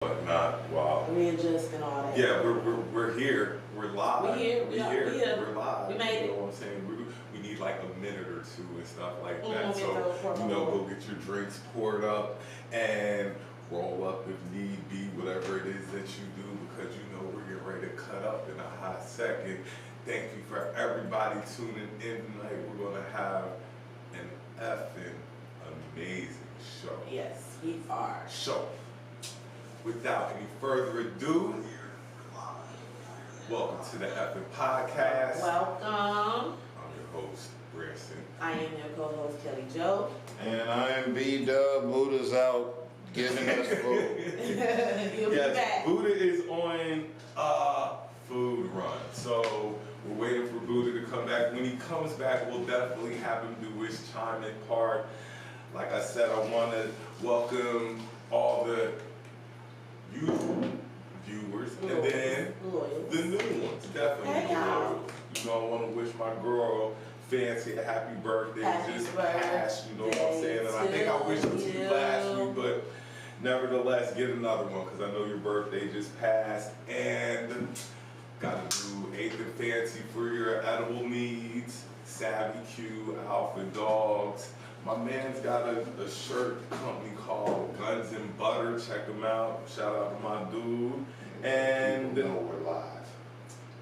whatnot. Wow. Readjust and all that. Yeah, we're here. We're live. We're here. We're live. We made You know it. what I'm saying? We need like a minute or two and stuff like Un that. momento, por So, go favor. get your drinks poured up and roll up if need be, whatever it is that you do, because you know we're getting ready to cut up in a hot second. Thank you for everybody tuning in tonight. We're going to have an effing amazing show. Yes, we are. So, without any further ado, welcome to the Effing Podcast. Welcome. I'm your host, Branson. I am your co-host, Kelly Joe. And I am B-Dub. Buddha's out giving us food. He'll be back. Buddha is on a food run. So we're waiting for Buddha to come back. When he comes back, we'll definitely have him do his chime-in part. Like I said, I want to welcome all the usual viewers and then the new ones, definitely. Hey, y'all. You know, I want to wish my girl Fancy a happy birthday. Happy Just passed, you know what I'm saying? And I think I wished it to you last week, but nevertheless, get another one because I know your birthday just passed. And got to do Eighth and Fancy for your edible needs. Savvy Q, Alpha Dogs. My man's got a shirt company called Guns and Butter. Check them out. Shout out to my dude. And People know we're live.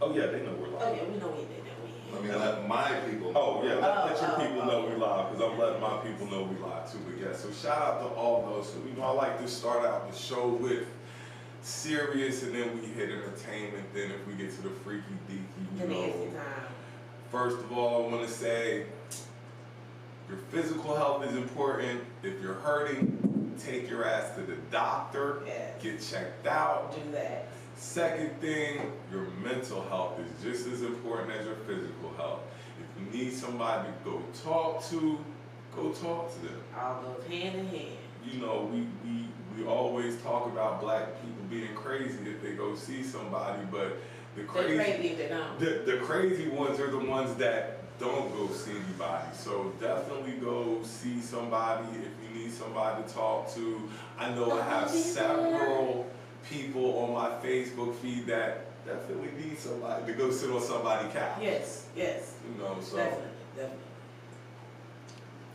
oh yeah, they know we're live. Oh yeah, we know we did that. Let me let my people know. Oh yeah, let your people know yeah. we live, because I'm letting my people know we live too. But yeah, so shout out to all those. So I like to start out the show with serious, and then we hit entertainment. Then if we get to the freaky deaky, The nasty time. First of all, I want to say your physical health is important. If you're hurting, take your ass to the doctor. Yes. Get checked out. Do that. Second thing, your mental health is just as important as your physical health. If you need somebody to go talk to them. All goes hand in hand. You know, we always talk about black people being crazy if they go see somebody, but the They're crazy crazy, if they don't. the crazy ones are the ones that don't go see anybody. So definitely go see somebody if you need somebody to talk to. I know I have several people on my Facebook feed that definitely need somebody to go sit on somebody's couch. Yes, yes. You know, so Definitely.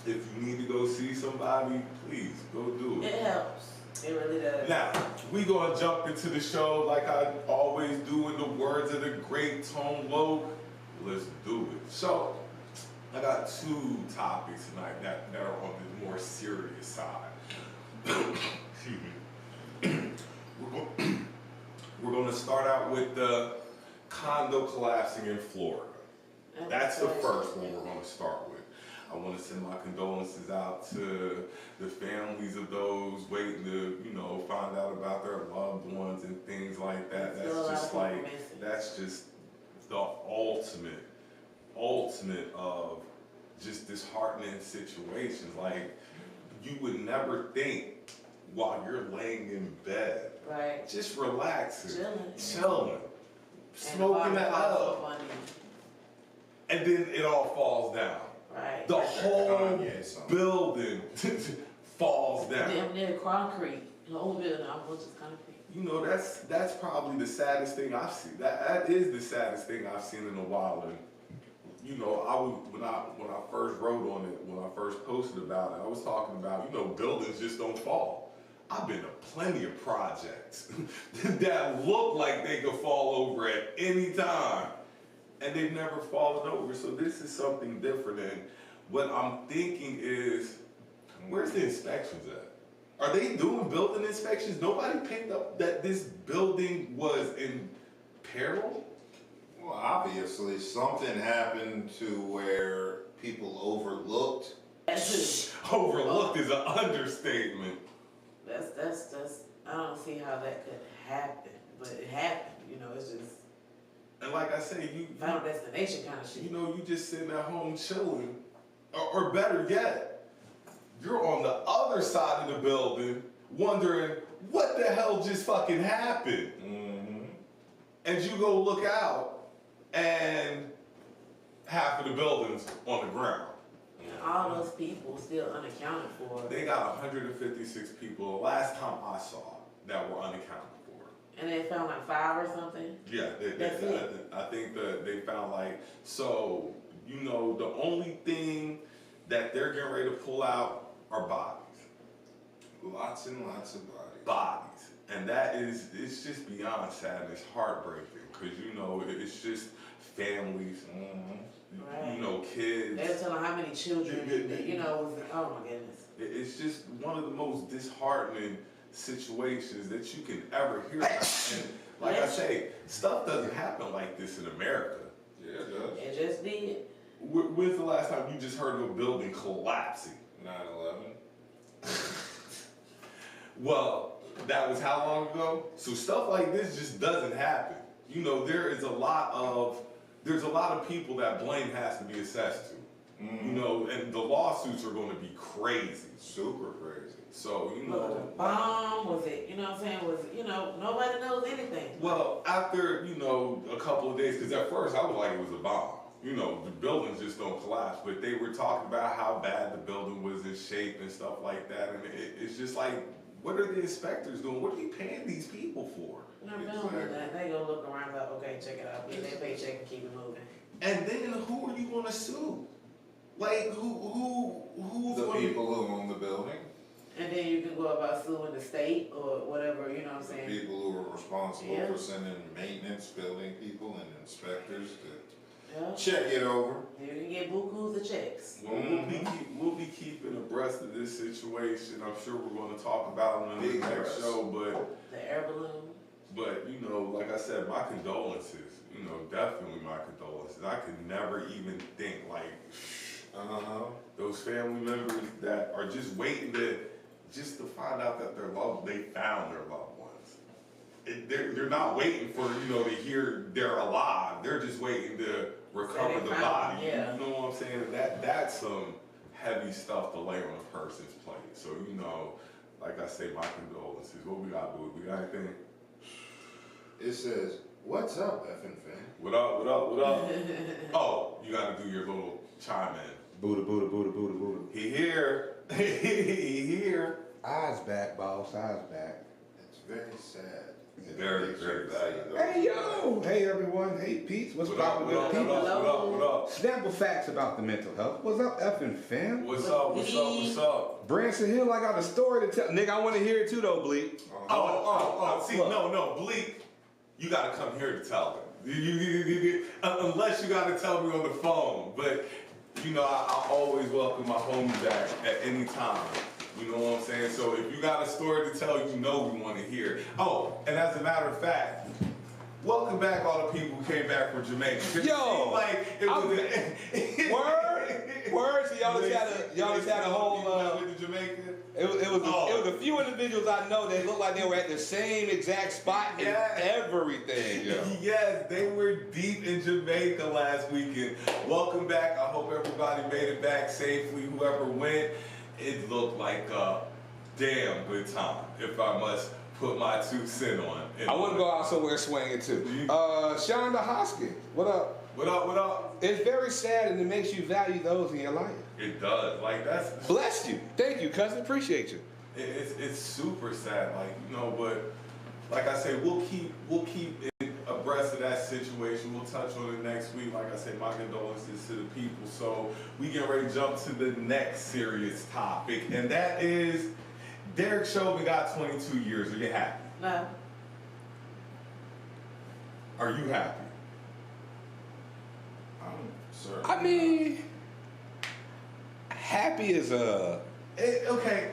if you need to go see somebody, please go do it. It helps. It really does. Now, we gonna jump into the show like I always do in the words of the great Tone Loc. Let's do it. So, I got two topics tonight that are on the more serious side. Excuse me. We're going to start out with the condo collapsing in Florida. That's the first one we're going to start with. I want to send my condolences out to the families of those waiting to, find out about their loved ones and things like that. That's just the ultimate of just disheartening situations. Like, you would never think while you're laying in bed, Right. just relaxing, Chilling. smoking that up, and then it all falls down. Right. The whole building falls down. Damn near concrete. The whole building almost just concrete. You know, that's probably the saddest thing I've seen. That is the saddest thing I've seen in a while. And when I first wrote on it, when I first posted about it, I was talking about, buildings just don't fall. I've been to plenty of projects that look like they could fall over at any time, and they've never fallen over. So this is something different. And what I'm thinking is, where's the inspections at? Are they doing building inspections? Nobody picked up that this building was in peril? Well, obviously something happened to where people overlooked. Overlooked is an understatement. That's I don't see how that could happen, but it happened. It's just And like I say, you Final Destination kind of shit. you just sitting at home chilling, or better yet, you're on the other side of the building wondering what the hell just fucking happened. Mm-hmm. And you go look out, and half of the building's on the ground. And all those people still unaccounted for. They got 156 people. The last time I saw, that were unaccounted for. And they found like 5 or something. Yeah, That's it. I think that they found like, so, you know, the only thing that they're getting ready to pull out are bodies. Lots and lots of bodies. Bodies. And that is, it's just beyond sad and it's heartbreaking because, you know, it's just families, Right. you know, kids. They were telling how many children, you know, was, oh my goodness. It's just one of the most disheartening situations that you can ever hear about. And like I say, stuff doesn't happen like this in America. Yeah, it does. It just did. When's the last time you just heard of a building collapsing? 9/11. Well, that was how long ago? So stuff like this just doesn't happen. You know, there's a lot of people that blame has to be assessed to. You know, and the lawsuits are going to be crazy. Super crazy. So, you Was it know. a bomb? Was it, you know what I'm saying? Was it, you know, nobody knows anything. Well, after, you know, a couple of days, because at first I was like it was a bomb. You know, the buildings just don't collapse, but they were talking about how bad the building was in shape and stuff like that. And it's just like, what are the inspectors doing? What are you paying these people for? No, they don't do that. They gonna look around like, okay, check it out, get their paycheck and keep it moving. And then who are you going to sue? Like who's The gonna people who own the building, And then you can go about suing the state or whatever, you know what I'm the saying? people who are responsible Yeah. for sending maintenance, building people and inspectors to Yeah. check it over. You can get bukus of checks. Well, we'll be keeping abreast of this situation. I'm sure we're going to talk about it on the Big next abreast. show, but The air balloon. you know, like I said, my condolences. You know, definitely my condolences. I could never even think like those family members that are just waiting to find out that they found their loved ones. They're not waiting for, you know, to hear they're alive. They're just waiting to recover the body. Yeah. You know what I'm saying? That's some heavy stuff to lay on a person's plate. So, you know, like I say, my condolences. What we got, boo? We got anything? It says, "What's up, effing fan?" What up, what up, what up? Oh, you gotta do your little chime in. Buddha, Buddha, Buddha, Buddha, Buddha. He here. He here. Eyes back, boss, eyes back. It's very sad. Very, It very makes your value Hey, yo! Hey, everyone. Hey, Pete's. What's What up, poppin' what up, with what Pete? up, what up, what up? Sample facts about the mental health. What's up, effing fam? What's up, what's up, what's up? Branson Hill, I got a story to tell. Nigga, I want to hear it too, though, Bleak. See, Look. no, Bleak, you gotta come here to tell them. Unless you gotta tell me on the phone. But, you know, I always welcome my homie back at any time. You know what I'm saying? So if you got a story to tell, you know we want to hear. Oh, and as a matter of fact, welcome back all the people who came back from Jamaica. It Yo, seemed like it was Word. So y'all just had a whole. Went to Jamaica. It was a few individuals I know that looked like they were at the same exact spot and everything. Yo. Yes, they were deep in Jamaica last weekend. Welcome back. I hope everybody made it back safely. Whoever went, it looked like a damn good time, if I must put my 2 cents on it. I want to go out somewhere swinging too. Shonda Hoskins, what up? What up, what up? It's very sad and it makes you value those in your life. It does. Like, that's... Bless you. Thank you, cousin. Appreciate you. It's super sad, like, you know, but like I say, we'll keep abreast of that situation. We'll touch on it next week. Like I say, my condolences to the people. So we get ready to jump to the next serious topic, and that is Derek Chauvin got 22 years. Are you happy? No. Are you happy? Sir. I mean, happy is Okay.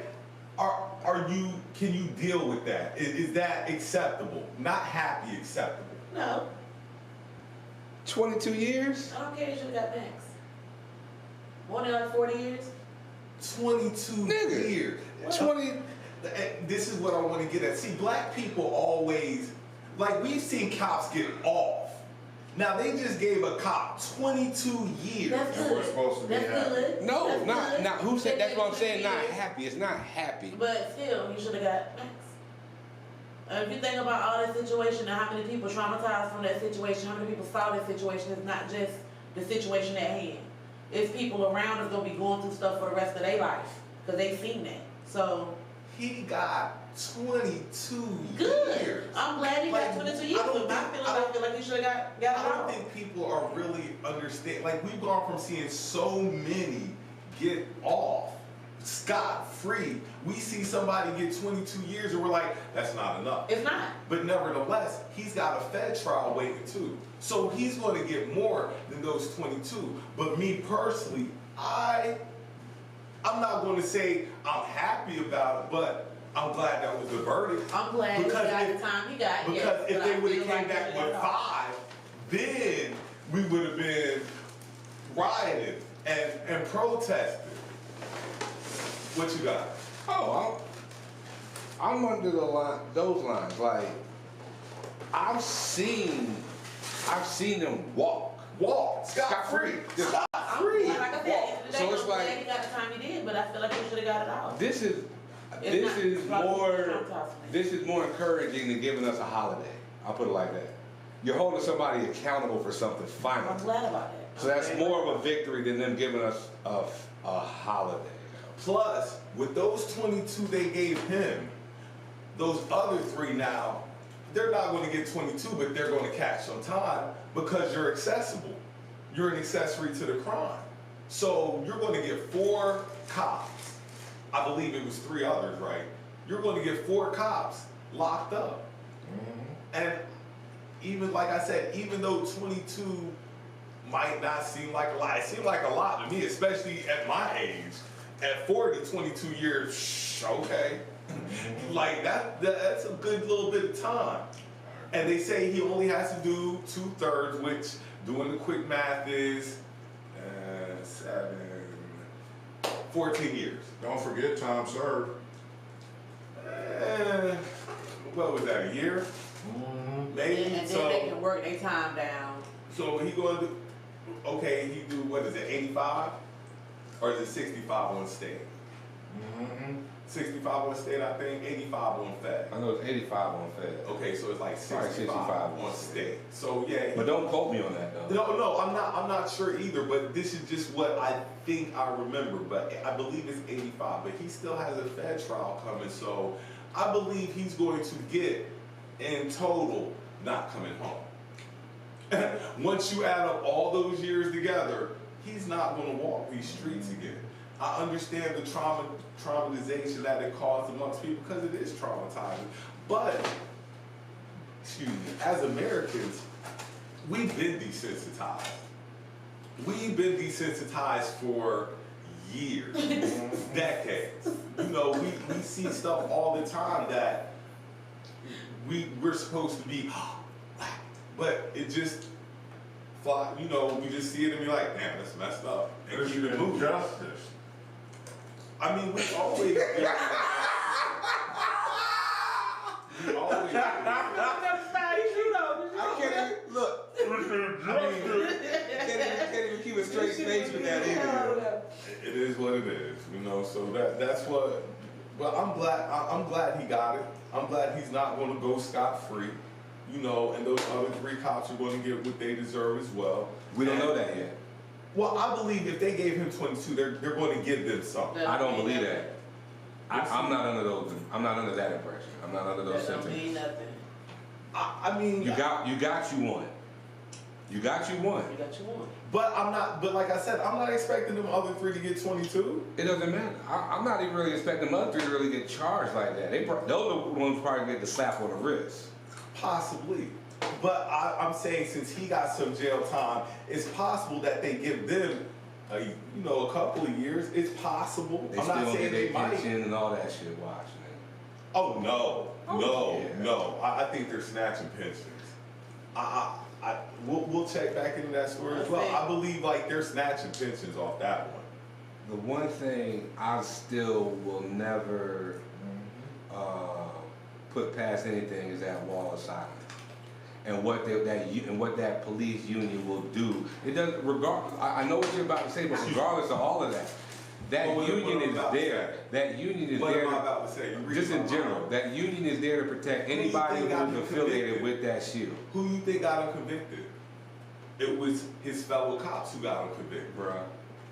Can you deal with that? Is that acceptable? Not happy, acceptable. No. 22 years? I don't care, you should have got max. More than like 40 years? 22 Nigga. years. 20. This is what I want to get at. See, black people always, like, we've seen cops get off. Now, they just gave a cop 22 years. That's And good. we're supposed to be That's happy. good. No, That's good. not. Who said? That's what I'm saying. Not Yeah. happy. It's not happy. But still, you should have got max. If you think about all that situation and how many people traumatized from that situation, how many people saw that situation, it's not just the situation at hand. It's people around that's gonna be going through stuff for the rest of their life because they seen that. So He got 22 Good. years. I'm glad he got Like, 22 years. I don't But I feel like he should have got I it don't all. think people are really understand. Like, we've gone from seeing so many get off scot-free. We see somebody get 22 years and we're like, that's not enough. It's not. But nevertheless, he's got a Fed trial waiting too. So he's going to get more than those 22. But me personally, I'm not going to say I'm happy about it, but I'm glad that was the verdict. I'm glad he got the time he got. Because if they would have came back with 5, then we would have been rioting and protesting. What you got? Oh, I'm under those lines. Like, I've seen them walk scot-free. Like I said, So it's I'm like- glad he got the time he did, but I feel like he should have got it all. This is more encouraging than giving us a holiday. I'll put it like that. You're holding somebody accountable for something I'm finally. glad about that. So that's more of a victory than them giving us a holiday. Plus, with those 22 they gave him, those other 3 now, they're not going to get 22, but they're going to catch some time because you're accessible. You're an accessory to the crime. So you're going to get 4 cops. I believe it was 3 others, right? You're going to get 4 cops locked up. And even, like I said, even though 22 might not seem like a lot, it seemed like a lot to me, especially at my age. At 40, 22 years, okay. Like that's a good little bit of time. And they say he only has to do 2/3, which doing the quick math is 14 years. Don't forget time served. What was that, a year? Maybe. And then they can work their time down. So he going to do, okay, he do, what is it, 85? Or is it 65 on state? 65 on state, I think, 85 on Fed. I know it's 85 on Fed. Okay, so it's like Probably 65 on state. So yeah. But don't quote me on that though. No, I'm not sure either, but this is just what I think I remember. But I believe it's 85, but he still has a Fed trial coming, so I believe he's going to get, in total, not coming home. Once you add up all those years together, he's not going to walk these streets again. I understand the traumatization that it caused amongst people because it is traumatizing. But, excuse me, as Americans, we've been desensitized. We've been desensitized for years, decades. You know, we see stuff all the time that we're supposed to be, but it just, you know, we just see it and be like, damn, that's messed up. And There's keep it moving. injustice. I mean, we always been, I can't even, look. I mean, can't even keep a straight face with that either. it is what it is, you know. So that's what. But I'm glad he got it. I'm glad he's not going to go scot-free, you know. And those other 3 cops are going to get what they deserve as well. We don't know that yet. Well, I believe if they gave him 22, they're going to give them something. I don't believe that. I'm not under those. I'm not under that impression. I'm not under those That don't sentiments. mean nothing. I mean, You got you one. You got you one. You got your one. but I'm not. But like I said, I'm not expecting them other 3 to get 22. It doesn't matter. I'm not even really expecting them other 3 to really get charged like that. Those are the ones who probably get the slap on the wrist. Possibly. But I'm saying since he got some jail time, it's possible that they give them, a couple of years. It's possible. They I'm still not don't saying get their they might. pension and all that shit. Watch, man. Oh no, yeah. no. I think they're snatching pensions. We'll check back into that story as well. I believe like they're snatching pensions off that one. The one thing I still will never put past anything is that wall of silence. And what that police union will do. It doesn't I know what you're about to say, but regardless of all of that, that union is there. That union is What there. am I about to say? Just in general, that union is there to protect anybody who's affiliated with that shield. Who you think got him convicted? It was his fellow cops who got him convicted. Bruh.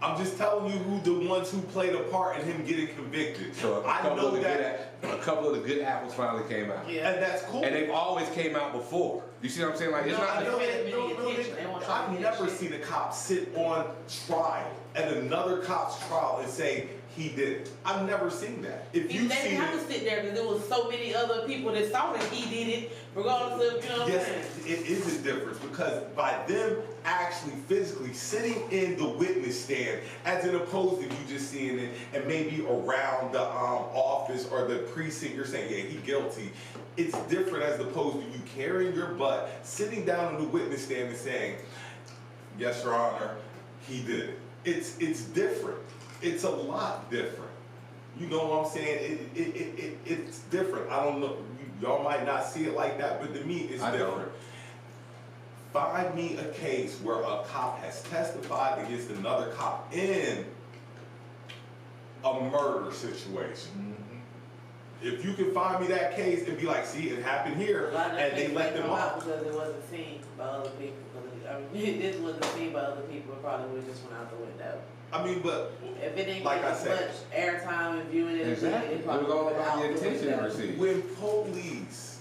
I'm just telling you who the ones who played a part in him getting convicted. So I know that. a couple of the good apples finally came out. Yeah. And that's cool. And they've always came out before. You see what I'm saying? Like, it's No, not. I know. I've never seen a cop sit on trial at another cop's trial and say he did it. I've never seen that. If They you didn't see have it, to sit there because there was so many other people that saw that he did it, regardless of, you know what I'm yes, saying? it is a difference because by them actually physically sitting in the witness stand, as in opposed to you just seeing it and maybe around the office or the precinct, you're saying, yeah, he guilty. It's different as opposed to you carrying your butt, sitting down in the witness stand and saying, yes, Your Honor, he did it. It's different. It's a lot different. You know what I'm saying? It's different. I don't know. Y'all might not see it like that, but to me, it's different. Find me a case where a cop has testified against another cop in a murder situation. If you can find me that case and be like, see, it happened here, and they let them off. Because it wasn't seen by other people. I mean, this wasn't seen by other people. It probably would have just went out the window. I mean, but If it didn't like get I as said, much airtime and viewing it, Exactly. it It probably was all went about out the the attention it window. received. when police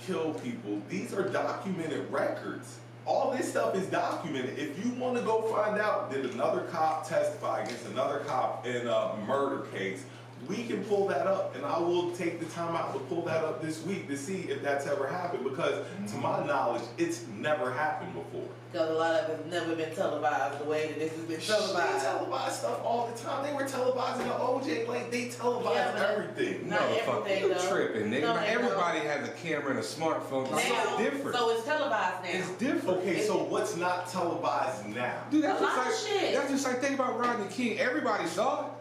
kill people, these are documented records. All this stuff is documented. If you want to go find out, did another cop testify against another cop in a murder case, we can pull that up, and I will take the time out to pull that up this week to see if that's ever happened, because to my knowledge, it's never happened before. Because a lot of it's never been televised the way that this has been They televised. televise stuff all the time. They were televising the OJ, like they televised Yeah, but everything. not Motherfucker, everything, you though. tripping, nigga. No, Like, they everybody has a camera and a smartphone. It's Now, so different. so it's televised now. It's different. Okay, so what's not televised now? Dude, that's A just lot like of shit. that's just like think about Rodney King. Everybody saw it.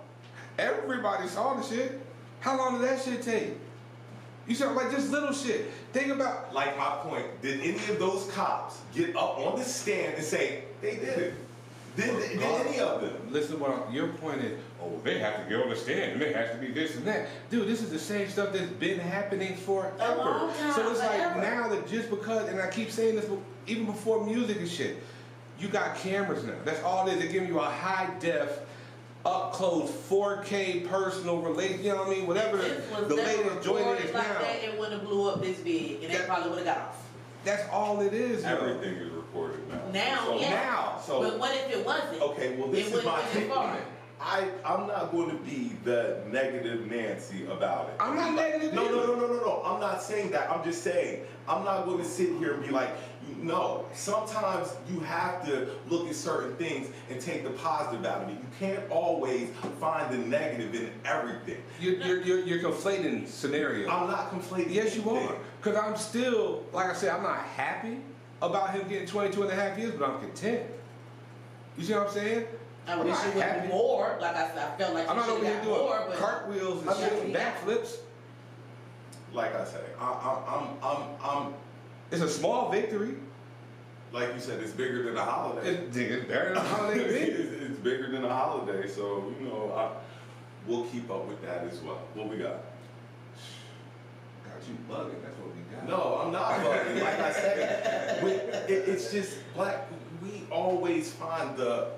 Everybody saw the shit. How long did that shit take? You said like just little shit. Think about Like my point, did any of those cops get up on the stand and say they did it? Did any of them? listen what your point is, oh they have to get on the stand and there has to be this and that. Dude, this is the same stuff that's been happening forever. A long time, So it's like forever. now that just because, and I keep saying this even before music and shit, you got cameras now. That's all it is. They're giving you a high def, up close 4K personal relation, you know what I mean? Whatever If this was the never latest joint recorded is like now. that, it wouldn't have blew up this big, and they That- probably would have got off. That's all it is, yo. Everything is recorded now. Now, So yeah. Now. So But what if it wasn't? okay, well this It is my wouldn't take have on been it. I'm not going to be the negative Nancy about it. I'm not negative No, either. no. I'm not saying that. I'm just saying I'm not going to sit here and be like, no. Sometimes you have to look at certain things and take the positive out of it. You can't always find the negative in everything. You're conflating scenarios. I'm not conflating. Yes, you anything. are. Because I'm still, like I said, I'm not happy about him getting 22 and a half years, but I'm content. You see what I'm saying? I I'm wish not it would happy. be more. Like I said, I felt like I'm you not over should here have doing got more, but cartwheels and I shit and mean, backflips. Like I say, I'm It's a small victory. like you said, it's bigger than a holiday. It's better than a holiday to me. It's bigger than a holiday, so you know we'll keep up with that as well. What we got? Got you bugging, that's what we got. No, I'm not bugging. Like I said, it's just black. We always find the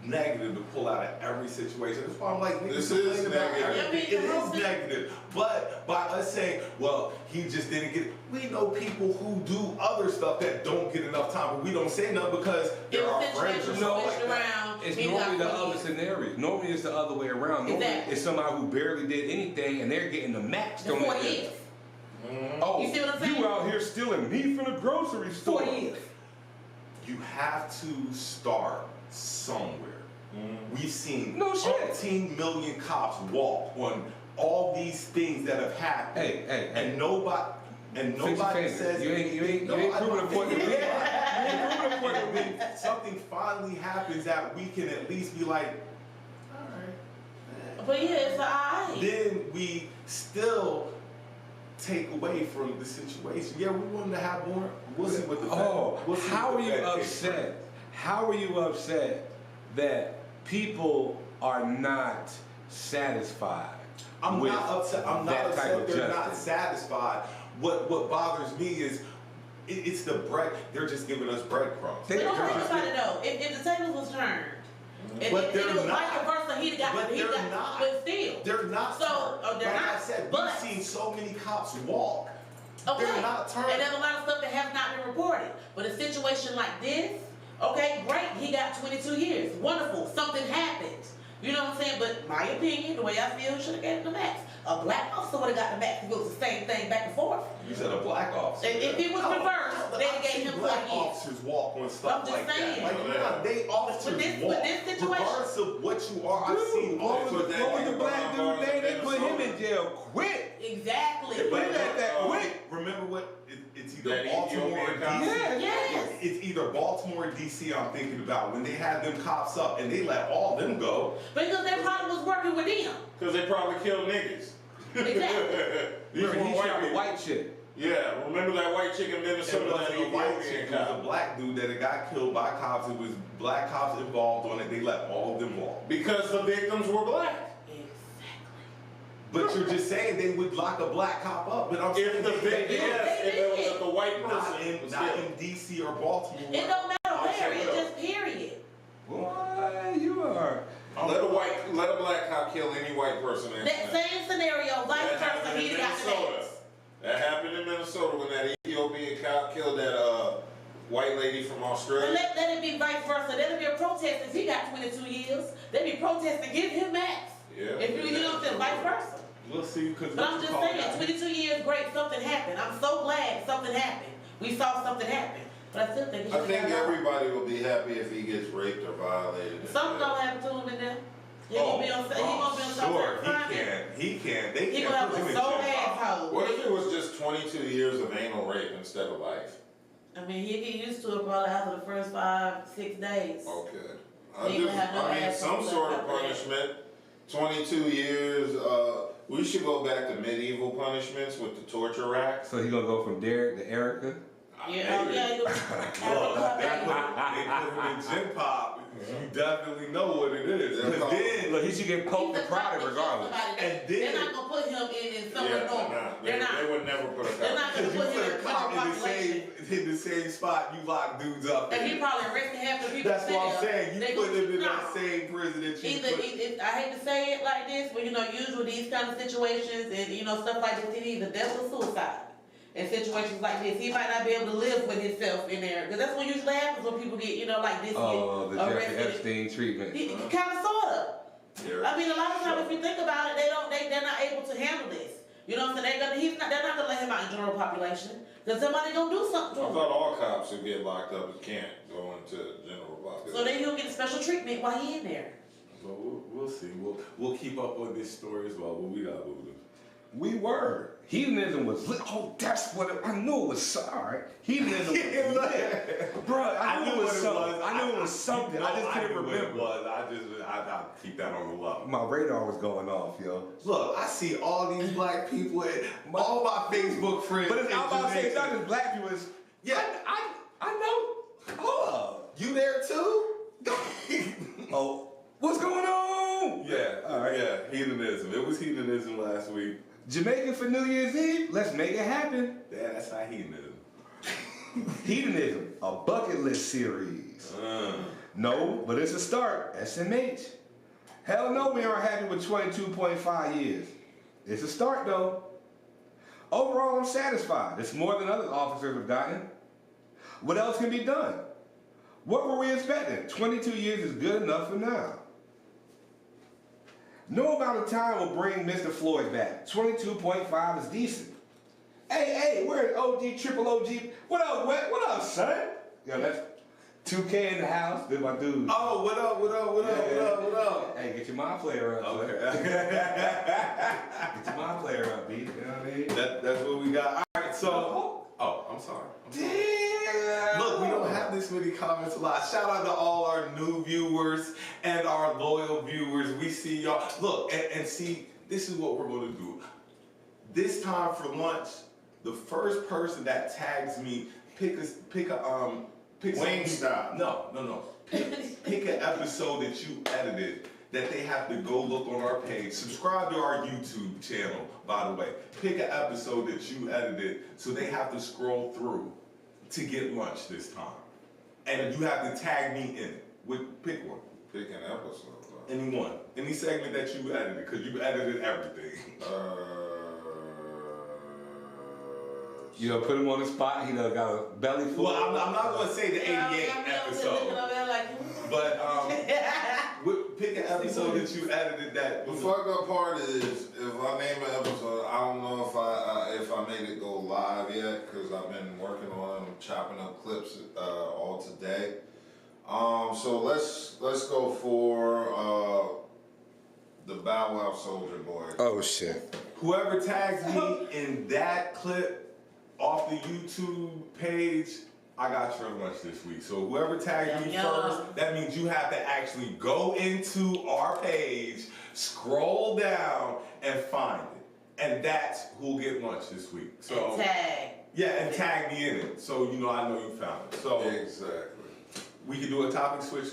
negative to pull out of every situation. That's why I'm like, niggas This is complain about negative. everything. Yeah, I mean, It is negative. But by us saying, well, he just didn't get it, we know people who do other stuff that don't get enough time, but we don't say nothing because they're our friends or situation something switched like that. around. It's maybe normally the got other 40. scenario. Normally it's the other way around. Normally Exactly. it's somebody who barely did anything and they're getting the max. The 4 years. Oh, You see what I'm saying? you out here stealing meat from the grocery store. 4 years. You have to start somewhere. We've seen No shit. 14 million cops walk on all these things that have happened. Hey. And nobody Fix your fingers. says You ain't No, I proving a don't point to think- me. You ain't proving a point to me. When something finally happens that we can at least be like, all right. But yeah, it's alright. Then we still take away from the situation. Yeah, we want to have more. We'll see what the Oh, we'll see how what are the you Fed takes from it. upset? How are you upset that people are not satisfied? I'm with not upset. I'm not that type upset of they're not justice? satisfied. What bothers me is it's the bread. They're just giving us breadcrumbs. They- But don't they're think just- about it though. If the tables was turned And But then it was they're vice not. versa. But still. They're not. So, they're like not, I said, but- we've seen so many cops walk. Okay. They're not turned. And there's a lot of stuff that has not been reported. But a situation like this, okay, great, he got 22 years. Wonderful. Something happened. You know what I'm saying? But my opinion, the way I feel, he should have gotten the max. A black officer would have got the max if it was the same thing back and forth. You said a black officer. And if it was reversed, they'd gave him 40 black years. officers walk on stuff I'm just like saying. that. Like, nah, they officers With this walk. situation- Regardless of what you are, I've seen What officers was that the black dude name? They put him in jail quick. Exactly. They put him at that quick. Remember what? It's either That Baltimore or Ethiopian cop? DC. Yes. It's either Baltimore or DC I'm thinking about when they had them cops up and they let all them go. Because they probably was working with them. Because they probably killed niggas. Exactly. These Remember, were he white shot a people. white chick. Yeah, remember that white chick in It Minnesota, that wasn't a white Ethiopian chick, it was a cop? black dude that got killed by cops. It was black cops involved on it. They let all of them walk. Because the victims were black. But you're just saying they would lock a black cop up. But I'm saying If the victim, yes, if it was if the white not person was not killed. in DC or Baltimore. It don't matter I'll where, check it it's out. just period. Boy, you are. Let a black cop kill any white person. in That same scenario, vice That versa, happened he in got the Minnesota. max. That happened in Minnesota when that Ethiopian cop killed that white lady from But Australia. let it be vice versa. Let it be a protest if he got 22 years. They be protesting, give him max. Yeah. If you know what I'm saying, vice versa. We'll see because. But I'm just saying, 22 years, great, something happened. I'm so glad something happened. We saw something happen. But I still think it I should think have everybody will be happy if he gets raped or violated. something gonna happen to him in there. He gonna be on some Sure, crime. he can. They He can't gonna have put him a in soul jail. asshole. What if it was just 22 years of anal rape instead of life? I mean, he'll get used to it probably after the first 5-6 days. Okay. He would have no I mean, asshole some sort of after that. punishment. 22 years. We should go back to medieval punishments with the torture rack. So he gonna go from Derek to Erica? Yeah, oh yeah, Look, they put him in Gen Pop. You definitely know what it is. Yeah, Because then, Look, he should get poked and prodded regardless. And They're then- not gonna put him in somewhere normal. They They're not. would never put a They're not cop. gonna because you put put him a in cop general in the population. same spot you lock dudes up And he in. probably arrested half the people. That's what I'm sitting there. saying. They You put gonna- him in no. that same prison that you Either, put. I hate to say it like this, but you know, usually these kind of situations and you know stuff like this, it either death or suicide. In situations like this, he might not be able to live with himself in there, because that's what usually happens when people get, you know, like this. Oh, the get Jeffrey arrested. Epstein treatment. Kind of, sorta. I mean, a lot of times if you think about it, they're not able to handle this. You know what I'm saying? They're not gonna let him out in general population, because somebody gonna do something I to him. thought all cops who get locked up can't go into general population. So then he'll get special treatment while he in there. But we'll see. We'll keep up on this story as well. What we got, Buddha? We were. Hedonism was lit. Oh, that's what I knew it was. Sorry. Hedonism was lit. Bro, I knew it was something. I knew it was something. I just couldn't knew what it remember. was. I keep that on the low. My radar was going off, yo. Look, I see all these black people and all my Facebook friends. But it's in I'm about to say it's not Jamaica. just black people. It's, Yeah. I know. Hold up. You there too? Oh, what's going on? Yeah. All right. Yeah. Hedonism. It was hedonism last week. Jamaica for New Year's Eve. Let's make it happen. Yeah, that's not hedonism. Hedonism, a bucket list series. No, but it's a start. SMH. Hell no, we aren't happy with 22.5 years. It's a start though. Overall, I'm satisfied. It's more than other officers have gotten. What else can be done? What were we expecting? 22 years is good enough for now. No amount of time will bring Mr. Floyd back. 22.5 is decent. Hey, where's OG, triple OG? What up, Wet? What up, son? Yo, that's 2K in the house. This my dude. Oh, what up? What up? Hey, get your mind player up. son. Okay. Get your mind player up, B. You know what I mean? That's what we got. All right, so. Oh, I'm sorry. Damn. Look, we don't have this many comments a lot. Shout out to all our new viewers and our loyal viewers. We see y'all. Look, and see, this is what we're going to do. This time for lunch, the first person that tags me, pick Wingstop. No. Pick an episode that you edited that they have to go look on our page. Subscribe to our YouTube channel, by the way. Pick an episode that you edited so they have to scroll through to get lunch this time. And you have to tag me in it. Pick one. Pick an episode. Anyone. Any segment that you edited, because you edited everything. You know, put him on the spot. He done got a belly full. Well, I'm not going to say the 88 episode. But pick an episode that you edited that. The fucked up part is, if I name an episode, I don't know if I made it go live yet, because I've been working on chopping up clips all today. So let's go for the Bow Wow Soldier Boy. Oh shit. Whoever tags me in that clip off the YouTube page, I got your lunch this week. So whoever tags me first, that means you have to actually go into our page, scroll down, and find it. And that's who'll get lunch this week. So and tag. Yeah, and tag me in it. So you know I know you found it. So Exactly. we can do a topic switch.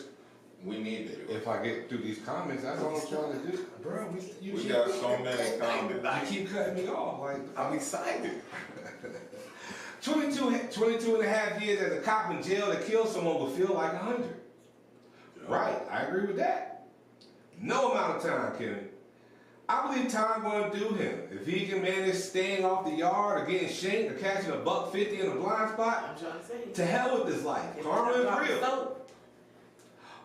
We need to do it. If I get through these comments, that's all I'm trying to do. Bro, We got so many comments. You keep cutting me off. Like, I'm excited. 22 and a half years as a cop in jail to kill someone will feel like 100. Right, I agree with that. No amount of time, Kenny. I believe time gonna do him. If he can manage staying off the yard or getting shanked or catching a $150 in a blind spot, I'm trying to say. to hell with this life. Karma is real.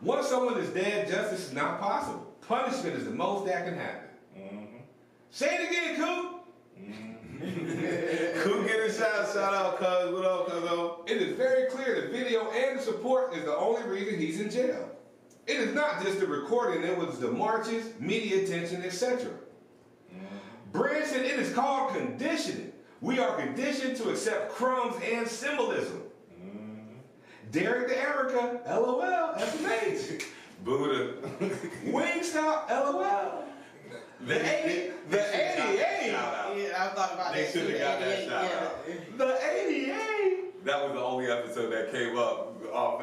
Once someone is dead, justice is not possible. Punishment is the most that can happen. Say it again, Coop. Coop get a shout out, cuz. What up, cuz? It is very clear the video and the support is the only reason he's in jail. It is not just the recording, it was the marches, media attention, etc. Branson, it is called conditioning. We are conditioned to accept crumbs and symbolism. Derek to Erica, LOL, SMH. Buddha. Wingstop, LOL. The 88. Yeah, I thought about They that. should have got that shout out. The 88. That was the only episode that came up off.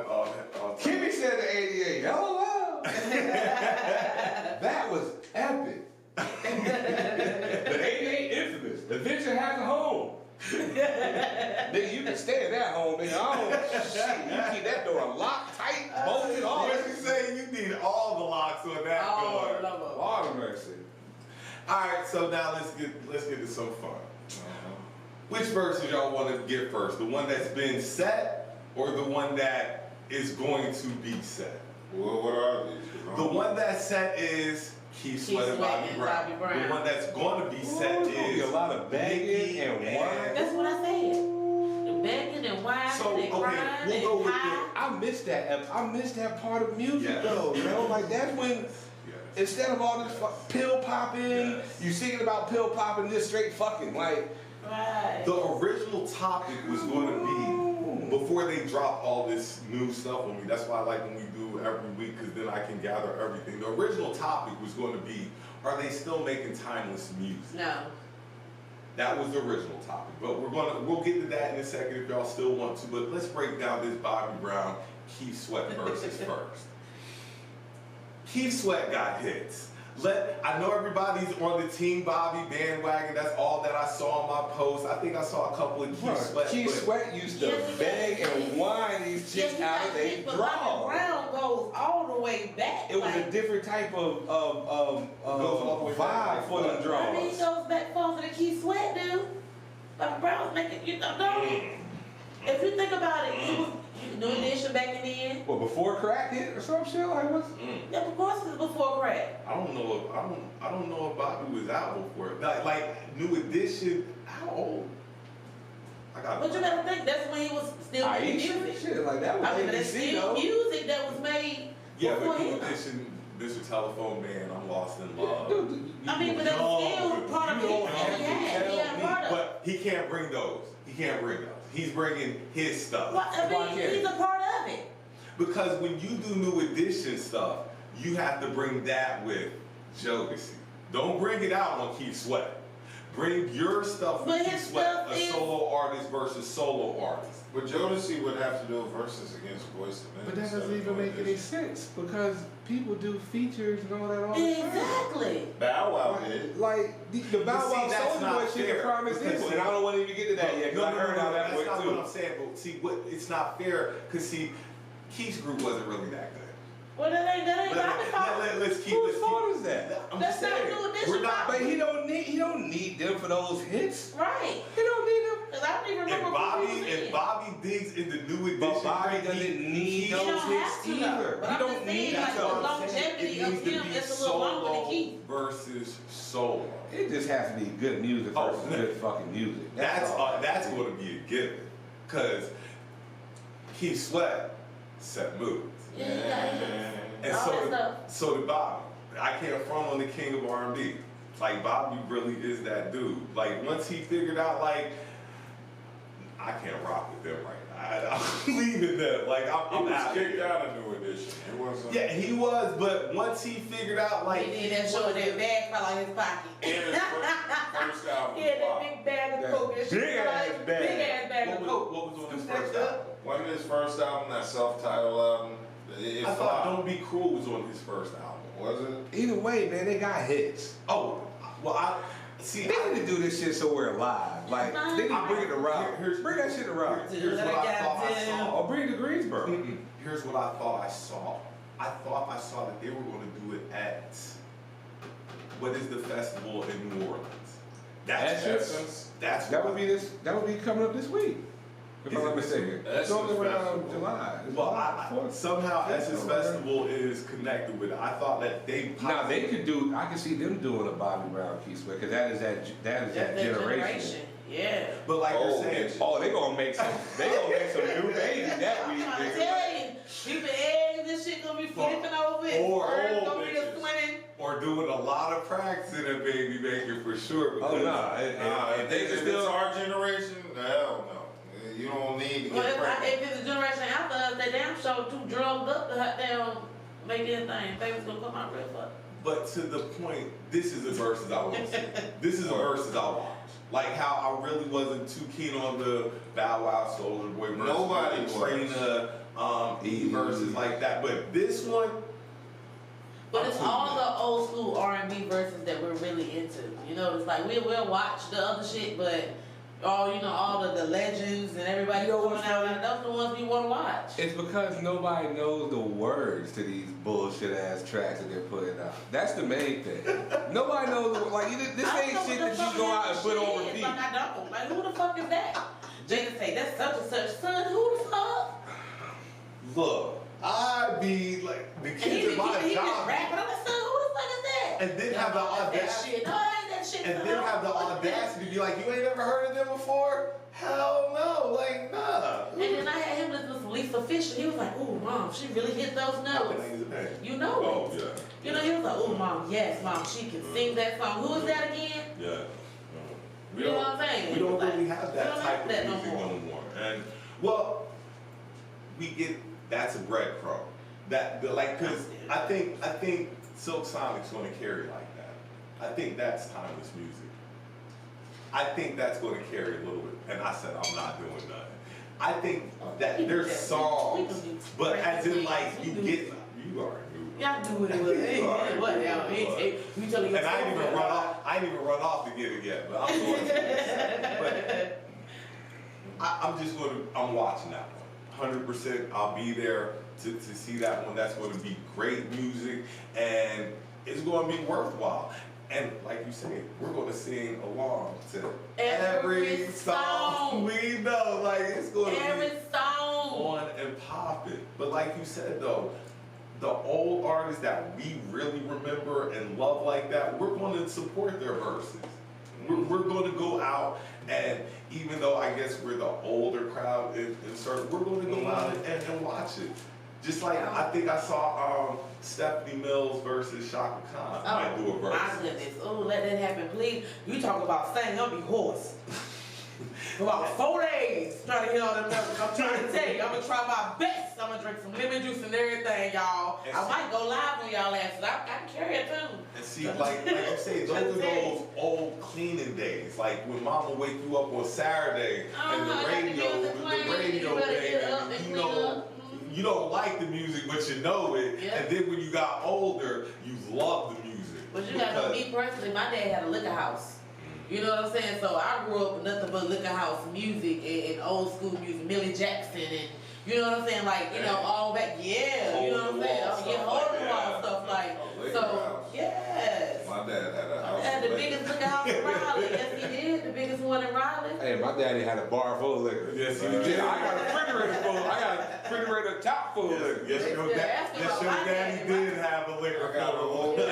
Kimmy said the 88. LOL. That was epic. The 88 infamous. The Adventure has a home. Nigga, you can stay in that home, nigga. I don't, shit, you keep that door locked, tight, bolted, all What that. you say? You need all the locks on that door. Lord of mercy. All right, so now let's get to some fun. Which verse do y'all want to get first? The one that's been set, or the one that is going to be set? Well, what are these? The one that's set is Keith Sweat and Bobby Brown. The one that's going to be set Ooh, is a lot of begging and wine. That's what I said. The begging and whining So, and okay, crying we'll go and with high. I missed that. I missed that part of music Yes. though. You know, like that's when. Instead of all this pill popping, you singing about pill popping, just straight fucking like. Right. The original topic was going to be, before they drop all this new stuff on me, that's why I like when we do every week, because then I can gather everything. The original topic was going to be, are they still making timeless music? No. That was the original topic, but we'll get to that in a second if y'all still want to, but let's break down this Bobby Brown, Keith Sweat verses first. Keith Sweat got hits. I know everybody's on the Team Bobby bandwagon. That's all that I saw on my post. I think I saw a couple of Keith Sweat. Keith Sweat used to beg and whine these chicks out of their Bobby draw. Brown goes all the way back. It was a different type of vibe for them I mean, draws. he goes back far for the Keith Sweat, dude. Bobby Brown's making, if you think about it, he was New Edition back in the end. What, before crack hit or some shit? Like what's? Yeah, of course it was before crack. I don't know if Bobby was out before. Like New Edition, how old? But you gotta think, that's when he was still making Aisha music. shit like that was I mean, that's ABC still though. music that was made Yeah, before but New him. Edition, Mr. Telephone Man, I'm Lost in Love. Dude, I mean, but that's still part of you it. don't have to He had tell part of it. But he can't bring those. He can't bring those. He's bringing his stuff. Well, I mean, he's a part of it. Because when you do New Edition stuff, you have to bring that with Jodeci. Don't bring it out on Keith Sweat. Bring your stuff with But Keith his Sweat, stuff a is- solo artist versus solo artist. But Jodeci would have to do verses against Boyz II Men. But that instead doesn't of even make New any Edition. sense because people do features and all that all the time. Exactly. Bow Wow did. Like the Bow But see, Wow that's Soulja not Boy shit, the fair, prime because example, see- and I don't want to even get to that yet because I heard how that that's went not too. what I'm saying. But see, it's not fair because see, Keith's group wasn't really that good. Well, that ain't Bobby fault. Let's keep. Whose fault is that? I'm That's just not saying. doing this We're shit, not. But he don't need them for those hits. Right. He don't need them. Cause I don't even remember If Bobby digs in the new edition, But Bobby he doesn't need He those don't hits have to either. though. He But I'm don't just need saying, like, the those. longevity It of needs to him be is a little longer than solo Keith. versus solo. It just has to be good music Oh, versus no. good fucking music. That's all. going to be a given, cause Keith Sweat set moves, Yeah, he got his. and All that stuff. so did Bobby. I can't front on the king of R&B. Like Bobby really is that dude. Like once he figured out, like I can't rock with them right now. I'm leaving them. Like He I'm was out. kicked out of New Edition. It wasn't. Yeah, he was, but once he figured out, like He did that show with that bag fell out his pocket. And his first album. He had that big bag of That coke. and shit big fell out ass his- bag. Big ass bag of coke. what was on his Scoop that first shit album? up. Wasn't his first album, that self-titled album? It I thought flopped. Don't Be Cruel was on his first album. Was it? Either way, man, they got hits. Oh, well, I see. They need to do this shit somewhere live. Like, they need to bring it to Raleigh. Bring that shit to Raleigh. Here's what I thought I saw. Or bring it to Greensboro. Here's what I thought I saw. I thought I saw that they were going to do it at what is the festival in New Orleans? Essence? That's That what would be this. That would be coming up this week, if Is I'm it not this mistaken. week? It's only Essence around Festival. July. It's Well, July 4th. somehow Yeah, Essence somewhere. Festival is connected with it. I thought that they Now they could do. I can see them doing a Bobby Brown Keith Sweat because that is that That's generation. Yeah. But like Oh, you're saying, Oh, they gonna make some. They gonna make some new babies that week. I'm trying to nigga. tell you, people eggs, this shit gonna be flipping over. Or Birds old gonna be bitches. a swimming. or doing a lot of practicing at baby making for sure. Oh because- nah, If they it's can still. our generation, hell no. You don't need to Well, get pregnant. if it's a generation after us, they damn sure too drugged up to hot down make anything. Baby's gonna come out real fuck. But to the point, this is a versus I want to see. This is a versus I watch. Like how I really wasn't too keen on the Bow Wow Soulja Boy versus Nobody was. Trina versus like that. But this one, But it's all the old school R&B verses that we're really into. You know, it's like we'll watch the other shit, but all the legends and everybody You know coming what's out, funny? those the ones we want to watch. It's because nobody knows the words to these bullshit ass tracks that they're putting out. That's the main thing. Nobody knows this I don't ain't know shit what the that you fuck go out that and put shit over is. beat. Like I don't. Like who the fuck is that? Jada say that's such and such son. Who the fuck? look, I be like the And kids in my he just job, rapping. I'm like, son, who the fuck is that? and then have the That's that audacity, shit. No, it ain't that shit. and son. then have the Who fuck is that? audacity to be like, you ain't never heard of them before? Hell no, like nah. And then I had him listen to some Lisa Fisher. He was like, "Ooh, mom, she really hit those How notes." many is it? You know Oh it. yeah, You know, he was like, "Ooh, mom, yes, mom, she can sing that song." Who is that again? yeah. You know what I'm saying? We don't Like, really have we that don't type have of that no music more. no more. And well, we get that's a breadcrumb. Like, cause I think Silk Sonic's gonna carry like that. I think that's timeless music. I think that's gonna carry a little bit. And I said I'm not doing nothing. I think that there's songs, but as in like you already knew. Y'all do what it was. Whatever. You telling And I didn't even run off. I didn't even run off to get it yet. But I'm going to. But I'm just going to. I'm watching that one. 100%. I'll be there to see that one. That's going to be great music, and it's going to be worthwhile. And like you said, we're going to sing along to every song we know. Like it's going to Every be song. on and popping. But like you said though, the old artists that we really remember and love like that, we're going to support their verses. We're going to go out, and even though I guess we're the older crowd in certain, we're going to go out and watch it. Just like I think I saw Stephanie Mills versus Shaka Khan might do a verse. My goodness. Oh, let that happen, please. You talk about singing, I'll be hoarse. For about 4 days trying to get all them numbers. I'm trying to tell you, I'm gonna try my best. I'm gonna drink some lemon juice and everything, y'all. I might go live on y'all asses. I can carry it too. And see, like you say, those are those old cleaning days. Like when mama wake you up on Saturday and I got the music the playing, radio you better get thing, up and and you clean know, up. you don't like the music, but you know it. Yeah. And then when you got older, you love the music. But you gotta know, Because- me personally, my dad had a liquor house. You know what I'm saying? So I grew up with nothing but liquor house music and old school music, Millie Jackson and you know what I'm saying? Like, you know, all that, yeah, you know what I'm saying? Hole in the wall stuff, like, so, yes. My dad had a house. My dad, the biggest liquor house in Raleigh, yes he did, the biggest one in Raleigh. Hey, my daddy had a bar full of liquor. Yes, he Yeah, did. I got a refrigerator full. I got a refrigerator top full of liquor. Yes, your daddy did have a liquor I got a whole full of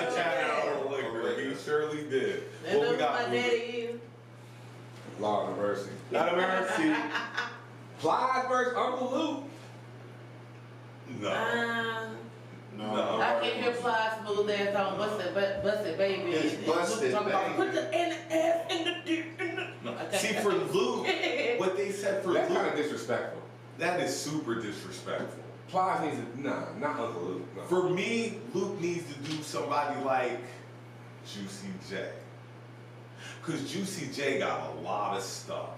of liquor. He surely did. That's What we what got? my daddy is. Law of mercy. Not a mercy. Clyde versus Uncle Luke. No. No. I can hear Fly smooth ass on busted baby. It's busted, Talk about, baby. put the ass in the dick. No. Okay. See, for Luke, what they said for That's kind Luke, of disrespectful. that is super disrespectful. Plies needs to, nah, not Uncle Luke. No. For me, Luke needs to do somebody like Juicy J. Cause Juicy J got a lot of stuff.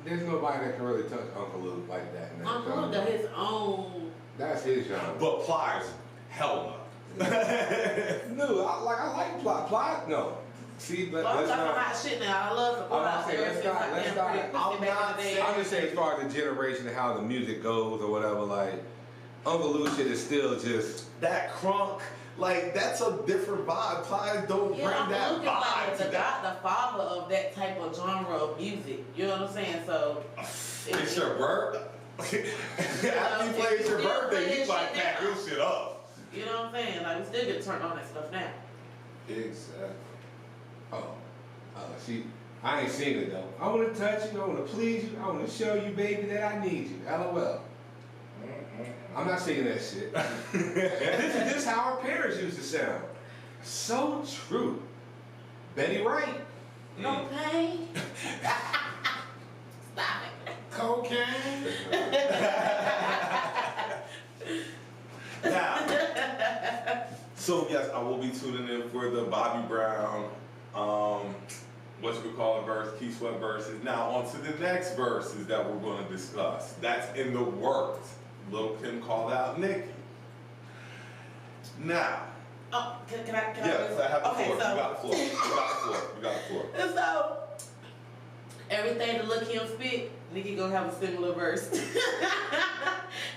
There's nobody that can really touch Uncle Luke like that. In that Uncle genre. Luke got his own. That's his genre. But Pliers, hell no. No, I like Plies. Plies, no. See, Well, let's I'm talking not. hot shit now. I love the I'm not saying, let's not- I'm just saying, as far as the generation and how the music goes or whatever, like Uncle Luke shit is still just. That crunk, like that's a different vibe. Pliers don't bring that Uncle Luke is vibe like to that. the father of that type of genre of music. You know what I'm saying? So It's your birthday. After you play your birthday, you like pack your shit up. you know what I'm saying? Like we still get turned on that stuff now. Exactly. See, I ain't seen it though. I want to touch you. I want to please you. I want to show you, baby, that I need you. LOL. I'm not singing that shit. This is how our parents used to sound. So true. Betty Wright. No pain. Stop it. Cocaine. Now, so yes, I will be tuning in for the Bobby Brown, what you would call it verse, Key Sweat verses. Now on to the next verses that we're going to discuss. That's in the works. Lil Kim called out Nicki. Now, Oh, can I? yes, I have the okay, floor. so, You got the floor. You got the floor. You got the floor. And so, everything that Lil Kim spit, Nicki gonna have a similar verse.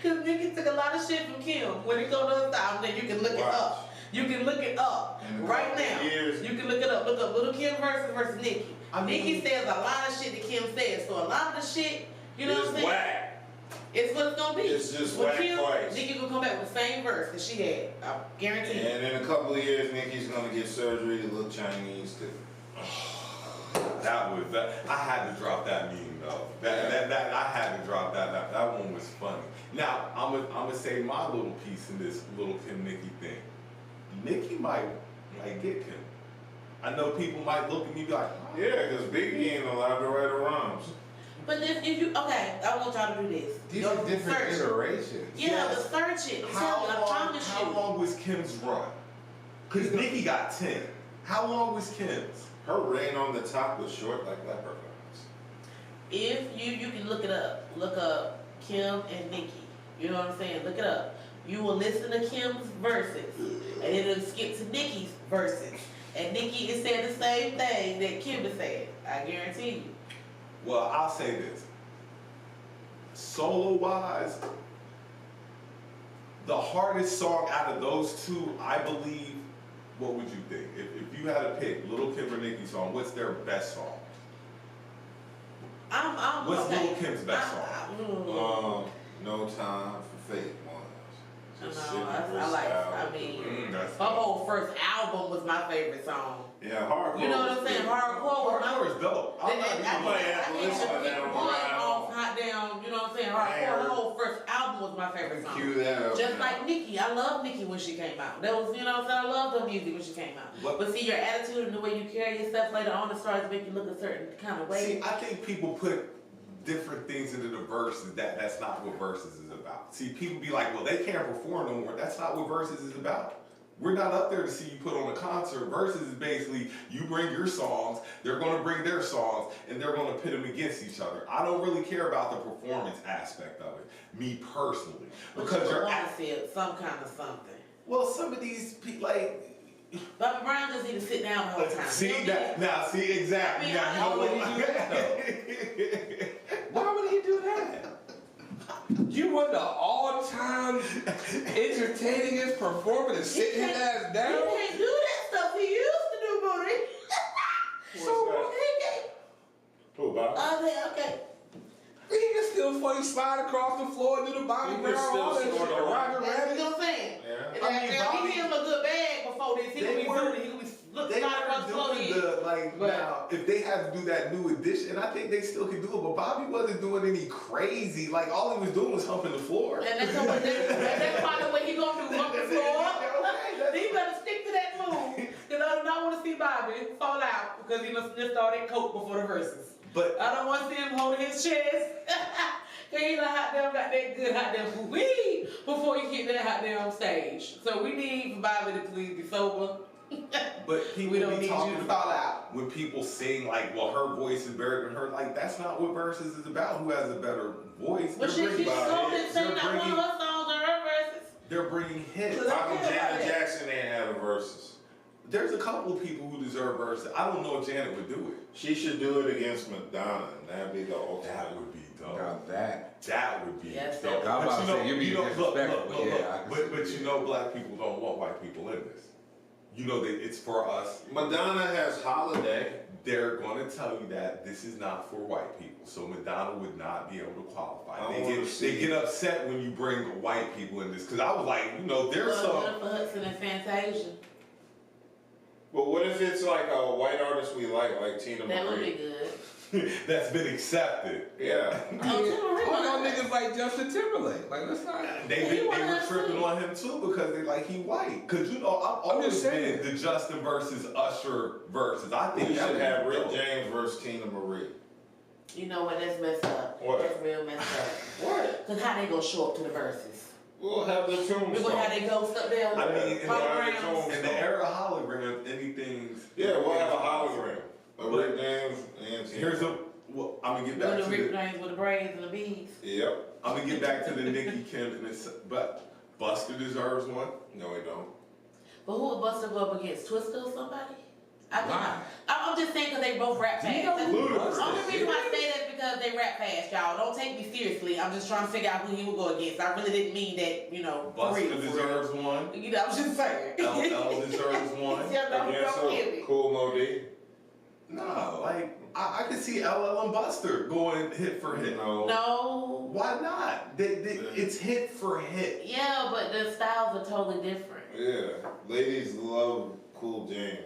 Cause Nicki took a lot of shit from Kim. When it go to her style, then you can look it up. You can look it up In a right couple now. years. You can look it up. Look up Lil Kim versus Nicki. I mean- Nicki says a lot of shit that Kim says. So a lot of the shit, you know what I'm It's saying? whack. It's what it's gonna be. It's just With whack Kim, twice. Nicki gonna come back with the same verse that she had. I guarantee you. And in a couple of years, Nicki's gonna get surgery to look Chinese too. I had to drop that meme though. That I had to drop that. That one was funny. Now I'm gonna say my little piece in this Lil Kim Nicki thing. Nicki might get Kim. I know people might look at me like, Yeah, because Biggie ain't allowed to write her rhymes. But if you okay, I want y'all to do this. These Go are different search it. iterations. Yeah, Yes. but search it. I'm telling you, I promise how you. long was Kim's run? Cause Nicki got 10. How long was Kim's? Her reign on the top was short like leprechauns. If you can look it up. Look up Kim and Nicki. You know what I'm saying? Look it up. You will listen to Kim's verses, and then it'll skip to Nicki's verses. And Nicki is saying the same thing that Kim is saying. I guarantee you. Well, I'll say this. Solo wise, the hardest song out of those two, I believe, what would you think? If you had to pick Lil Kim or Nicki song, what's their best song? I'm What's okay. Lil Kim's best song? No Time for Fake Ones. Just sitting I like. I freestyle. mean, That's her whole first album was my favorite song. Yeah, hardcore. You know what I'm saying? Hardcore was my Hardcore is dope. I'm not even I might have to I listen to can't that pick on one my off hot down. You know what I'm saying? Hardcore. Her whole first album was my favorite song. Cue that up. Just now. like Nicki, I love Nicki when she came out. That was, you know what I'm saying? I loved her music when she came out. But see, your attitude and the way you carry yourself later on, it starts to make you look a certain kind of way. See, I think people put different things into the verses that's not what verses is about. See, people be like, well, they can't perform no more. That's not what verses is about. We're not up there to see you put on a concert. Versus is basically you bring your songs, they're going to bring their songs, and they're going to pit them against each other. I don't really care about the performance aspect of it, me personally, But because you you're want to see some kind of something. well, some of these people, like Bobby Brown just need to sit down the whole time. See that? Now, see exactly. I mean, Now, Why would he do that though? Why would he do that? You want the all-time entertainingest performer to sit his ass down? He can't do that stuff he used to do, booty. What's He can't. Who, Bob? Okay. He can still funny slide across the floor and do the Bobby He can Brown, still all that shit. snort around. Roger That's Rabbit. what I'm saying. Yeah. I mean, Now, Bobby- he him a good bag before this. He They could be weren't- booty. He could be look They slide across the floor. weren't doing the, like, But- now, if they had to do that new edition, and I think they still could do it, but Bobby wasn't doing any crazy, like, all he was doing was humping the floor. And that's probably what he gonna do, hump the floor. Okay, that's- He better stick to that move. Cause I do not want to see Bobby fall out because he must sniffed all that coke before the verses. But I don't want to see him holding his chest. Cause he done hot damn got that good hot damn weed before he hit that hot damn stage. So we need for Bobby to please be sober. But people We don't be need you talking to fall about out. when people sing like, well, her voice is better than her. Like, that's not what verses is about. Who has a better voice? But she bringing- told him they're sing not one bringing- of her songs or her verses. They're bringing hits. Look. Michael care about Janet that. Jackson ain't had a versus. There's a couple of people who deserve verses. I don't know if Janet would do it. She should do it against Madonna, and that'd be the That ultimate. would be dope. Now that. That would be Yes, dope. that- I was about But to say, you're being disrespectful, but yeah, I can But see you it. know, black people don't want white people in this. You know that it's for us. Madonna has Holiday. They're going to tell you that this is not for white people, so Madonna would not be able to qualify. I They wanna get, see they get upset when you bring white people in this, because I was like, you know, there's Well, some. Jennifer Hudson and Fantasia. But what if it's like a white artist we like Tina That would be Marie? good. That's been accepted. Yeah. Oh, Tina Marie All y'all was- niggas like Justin Timberlake. Like, let's not. They he were wanted tripping to. on him too because they like he white. Cause you know I've I'm always just saying. been the Justin versus Usher versus. I think We that should would have be Rick dope. James versus Tina Marie. You know what? That's messed up. What? That's real messed up. What? Cause how they gonna show up to the verses? We'll have the We tombstone. gonna have they ghost up there. I mean, in holograms. In the era of hologram, anything's. Yeah, we'll have a hologram. Of Rick James and Tina. Here's a. Well, I'm gonna get back With to the Rick the. James with the braids and the beads. Yep. I'm gonna get back to the Nicki Kim and this, but Buster deserves one. No, we don't. But who would Buster go up against? Twister or somebody? I think Why? I'm just saying because they both rap Do you fast. know That's- who Ludacris. The only Buster reason why I is? say that is because they rap fast, y'all. Don't take me seriously. I'm just trying to figure out who he would go against. I really didn't mean that, you know, for Buster real, for real. deserves one. You know, I'm just saying. LL deserves one. Yeah, no, Against don't give me. Cool Mo D. No, like I could see LL and Buster going hit for hit. No. No. Why not? It's hit for hit. Yeah, but the styles are totally different. Yeah. Ladies love Cool James.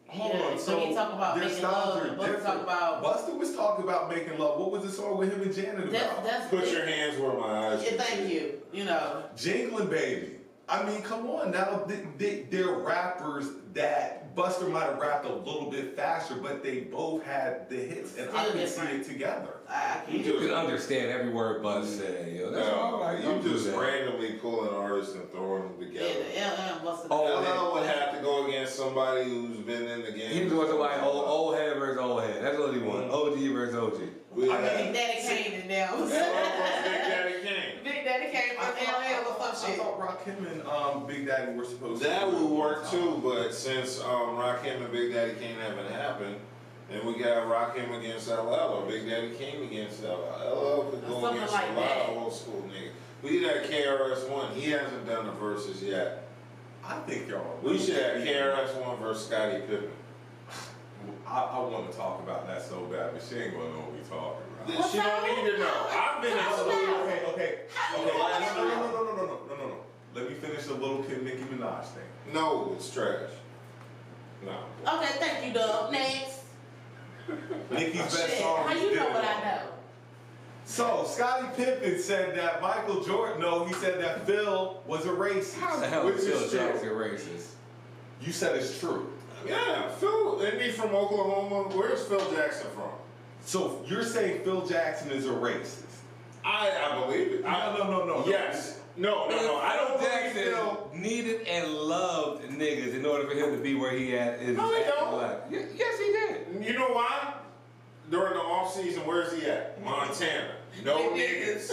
Hold Yeah, on, so he talk about their making styles love, are and Buster different. talk about- Buster was talking about making love. What was the song with him and Janet about? That's Put your hands where my eyes Yeah, can thank see. you. You know. Jingling Baby. I mean, come on now. They're rappers that Buster might have rapped a little bit faster, but they both had the hits, and I Still can see different. it together. I You can't. You can understand every word Buzz said, yo. That's all right. You Don't do just that. randomly pulling artists and throwing them Yeah, together. the LM Buster. Oh, LL would have to go against somebody who's been in the game. He was going like old head versus old head. That's what he wanted. OG versus OG. We I had- Big Daddy Kane and them. Big Daddy Kane. Big Daddy Kane from LL or I some shit. thought Rakim and Big Daddy were supposed to. That do would it work one too, time. but since Rakim and Big Daddy Kane haven't happened, and we got Rakim against LL or Big Daddy Kane against LL. LL could go Something against like a lot that. of old school niggas. We got KRS-One. He hasn't done the verses yet. I think y'all. We should have KRS-One versus Scottie Pippen. I want to talk about that so bad, but she ain't gonna know what we talking about. She don't need to know. I've been in school. Okay. How do you know? No. Let me finish the Little Kim Nicki Minaj thing. No, it's trash. No. Okay, thank you, Doug. Next. Nicki's best Shit, song. how is you know Get It what On. I know? So Scottie Pippen said that Michael Jordan. No, he said that Phil was a racist. How the hell Which is is Phil true. Jackson racist? You said it's true. Yeah, Phil, isn't he from Oklahoma? Where's Phil Jackson from? So you're saying Phil Jackson is a racist? I believe it. No. Yes. No. I don't believe Jackson Phil. needed and loved niggas in order for him to be where he at. No, he don't. Yes, he did. You know why? During the off season, where's he at? Montana. No niggas.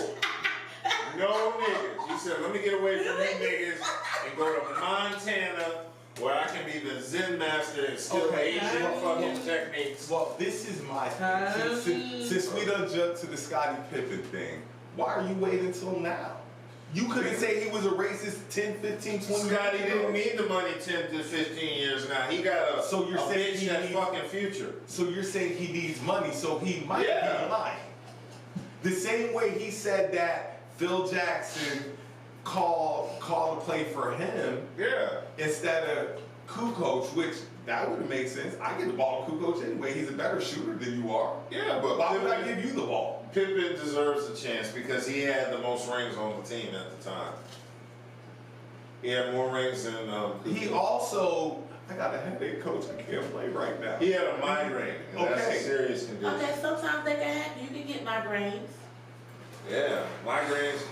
No niggas. He said, let me get away from you niggas and go to Montana where I can be the Zen master and still Okay. Asian fucking techniques. Well, this is my thing. Since we done jumped to the Scottie Pippen thing, why are you waiting until now? You couldn't say he was a racist 10, 15, 20 Scotty years ago. didn't need the money 10 to 15 years now. He got a, So you're a saying bitch he that's needs- fucking future. So you're saying he needs money, so he might Yeah. be lying. The same way he said that Phil Jackson called to play for him Yeah. instead of Kukoc, which that would have made sense. I get the ball to Kukoc anyway. He's a better shooter than you are. Yeah, but Why would I give you the ball? Pippen deserves a chance because he had the most rings on the team at the time. He had more rings than He also, I got a headache, coach. I can't play right now. He had a migraine. And That's Okay. a serious condition. Okay, sometimes they can happen. You can get migraines. Yeah, migraines.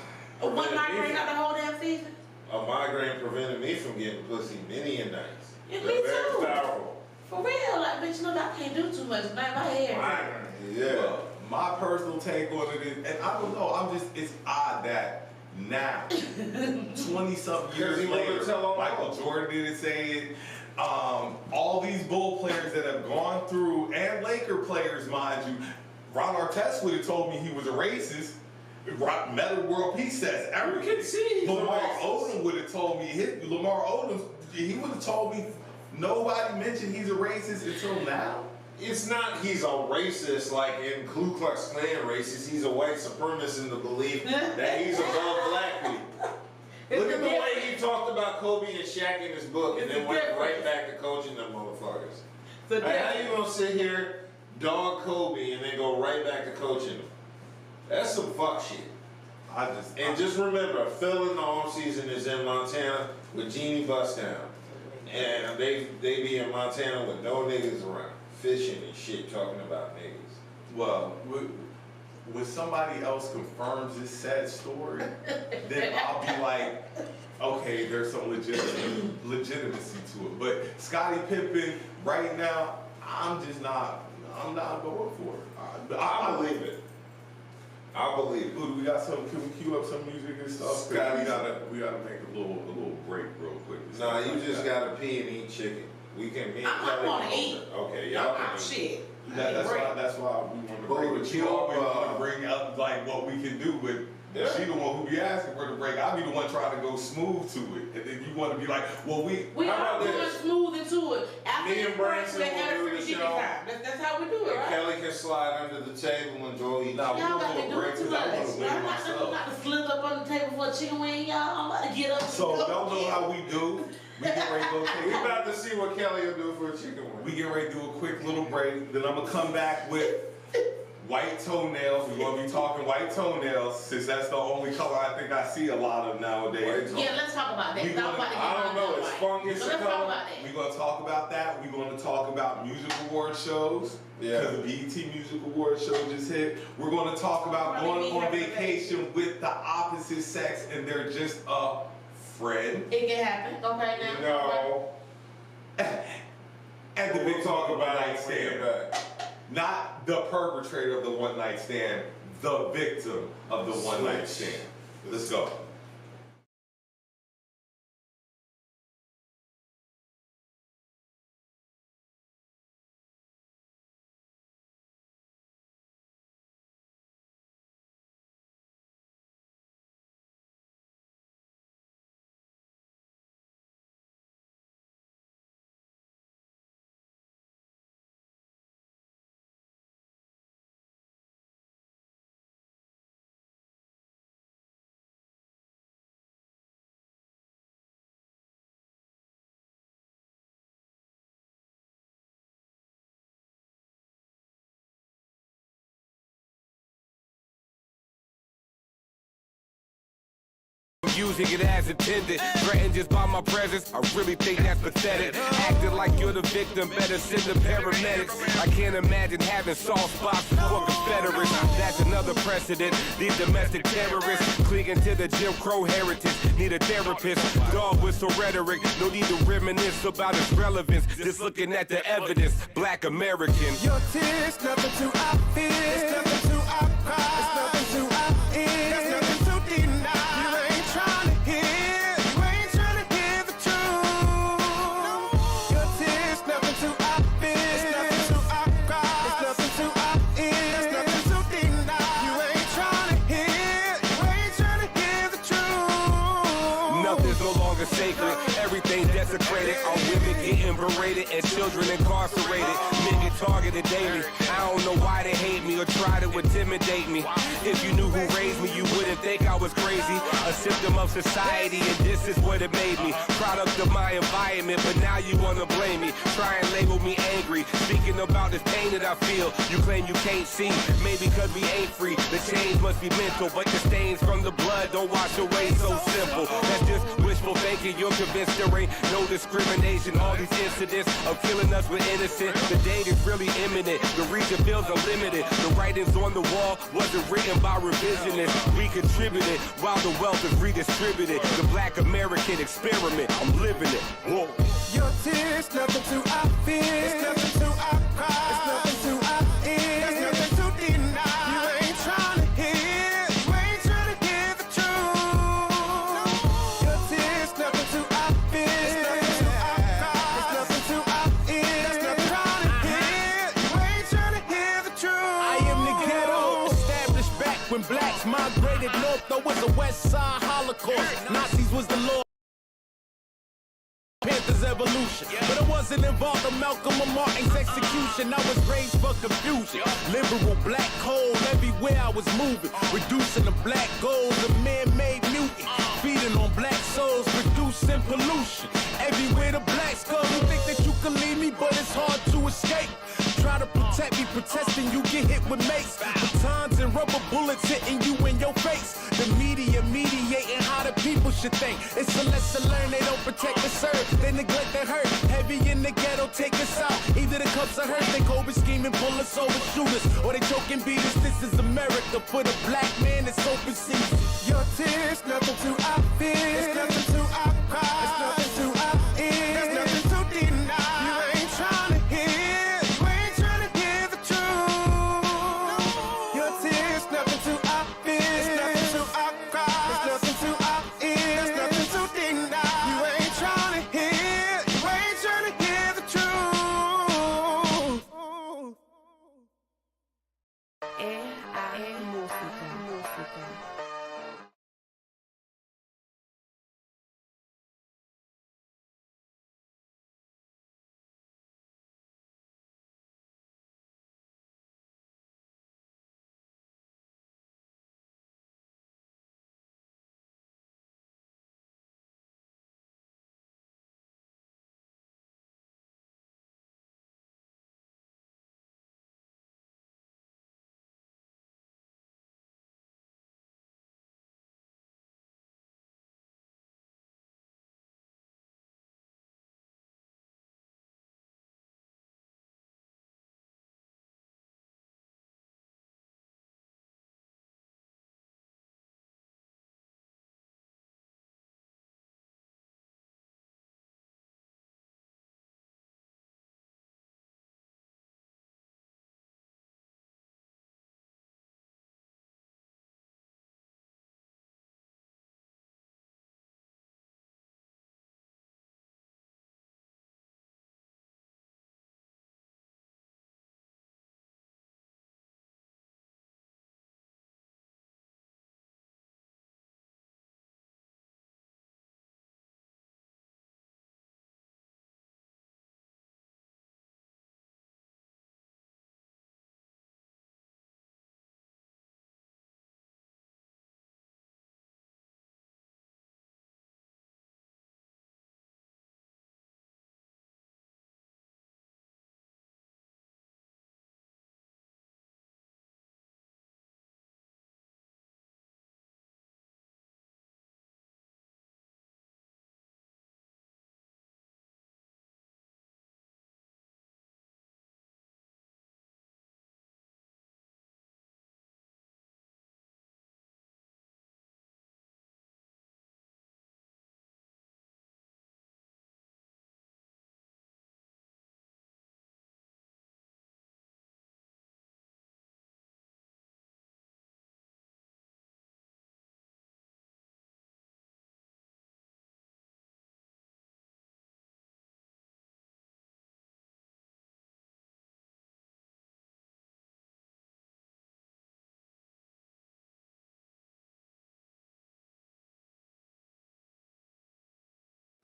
One prevented me migraine from- not the whole damn season. A migraine prevented me from getting pussy many a nights. Yeah, They're me very too. powerful. For real, like, bitch, no, I can't do too much. Man, my hair. Migraine, yeah. Well, my personal take on it is, and I don't know, it's odd that now, 20-something years Because he wanted to later, tell all Michael of them. Jordan didn't say it. All these Bull players that have gone through, and Laker players, mind you, Ron Artest would have told me he was a racist. Metal World Peace says everything. You can see he's a Lamar racist. Odom would have told me, Lamar Odom, he would have told me nobody mentioned he's a racist until now. It's not he's a racist like in Ku Klux Klan racist. He's a white supremacist in the belief that he's above black people. Look at the way he talked about Kobe and Shaq in his book and It's then a went difference. right back to coaching them motherfuckers. So Like, how you gonna sit here, dog Kobe, and then go right back to coaching them? That's some fuck shit. And just remember, Phil in the offseason is in Montana with Jeannie Bustown. And they be in Montana with no niggas around, fishing and shit, talking about niggas. Well, when somebody else confirms this sad story, then I'll be like, okay, there's some legitimacy to it. But Scottie Pippen, right now, I'm not going for it. I believe it. I believe it. Ooh, we got some. Can we cue up some music and stuff? 'Cause Scotty. we gotta make a little break real quick. Nah, you just gotta pee and eat chicken. We can me and I Kelly wanna can eat. Okay, y'all I'm can eat. shit. That's why we want to But break. we But you cue up, always want to bring up like what we can do. But Yeah. she the one who be asking for the break. I be the one trying to go smooth to it, and then you want to be like, well, we. We How are about going this? smooth into it. After Me and this break, Branson we will have do a the free show. time. That's how we do it, And right? Kelly can slide under the table and go eat. Nah, we Y'all gonna got go to a do break it too because I much. want to win I'm myself. not to slip up on the table for a chicken wing, y'all. I'm about to get up. So y'all know how we do. We get ready to go We take. about to see what Kelly will do for a chicken wing. We get ready to do a quick little break. Then I'm gonna come back with white toenails. We're gonna be talking white toenails since that's the only color I think I see a lot of nowadays. White Yeah, let's talk about that. We 'cause I'm gonna- about to get I don't mine know, done it's right. fungus So or let's talk color? about that. We're gonna talk about that. We're gonna talk about music award shows. Yeah. Because the BET Music Award show just hit. We're gonna talk about going on vacation with the opposite sex and they're just a friend. It can happen. Okay, now. No. And the big We'll talk talk about about night it when we stand. get back. Not the perpetrator of the one night stand, the victim of the one night Switch. stand. Let's go. Using it as intended, threatened just by my presence. I really think that's pathetic. Acting like you're the victim, better send the paramedics. I can't imagine having soft spots for Confederates. That's another precedent. These domestic terrorists clinging to the Jim Crow heritage. Need a therapist. Dog whistle rhetoric. No need to reminisce about its relevance. Just looking at the evidence. Black American. Your tears, nothing to our fear. It's nothing to our pride. It's nothing to our ear. There's nothing to deny. You ain't trying to hear. You ain't trying to hear the truth. No, longer sacred. Everything desecrated. Our women getting berated and children incarcerated. Men get targeted daily. I don't know why they hate me or try to intimidate me. If you knew who raised me, you wouldn't think I was crazy. A symptom of society, and this is what it made me. Product of my environment, but now you wanna blame me. Try and label me angry. Speaking about this pain that I feel, you claim you can't see. Maybe cause we ain't free. The change must be mental, but the stains from the blood don't wash away so simple. That's just wishful thinking. You're convinced there ain't no discrimination. All these incidents of killing us with innocent. The date is really imminent. The region feels unlimited. The writings on the wall wasn't written by revisionists. We contributed while the wealth is redistributed. The black American experiment, I'm living it. Whoa. Your tears, nothing to our fear. It's nothing to our cry. It's nothing to our ear. There's nothing to deny. You ain't trying to hear. You ain't trying to hear the truth. Your tears, nothing to our fear. It's nothing to our cry. It's nothing to our ear. There's nothing trying to hear. You ain't trying to hear the truth. I am the ghetto, established back when blacks migrated north. There was a West Side Holocaust. Nazis was the law. Panthers evolution, but I wasn't involved in Malcolm or Martin's execution. I was raised for confusion. Liberal black hole everywhere I was moving, reducing the black gold, a man-made mutant, feeding on black souls, reducing pollution. Everywhere the blacks go, you think that you can leave me, but it's hard to escape. Try to protect me, protesting you get hit with mace, batons and rubber bullets hitting you in your face. The media mediating how the people should think. It's a lesson learned, they don't protect the serve. They neglect the hurt. Heavy in the ghetto, take us out. Either the cups are hurt, they Kobe scheming, pull us over, shoot us, or they choke and beat us. This is America for the black man. It's open season. Your tears, nothing to our fear. It's nothing to our cry. It's nothing to our ear. There's nothing to deny. You ain't trying to hear. You ain't trying to hear the truth. Your tears, nothing to our fear. It's nothing to our cry. It's nothing to our ear. There's nothing to deny. You ain't trying to hear. You ain't trying to hear the truth. música.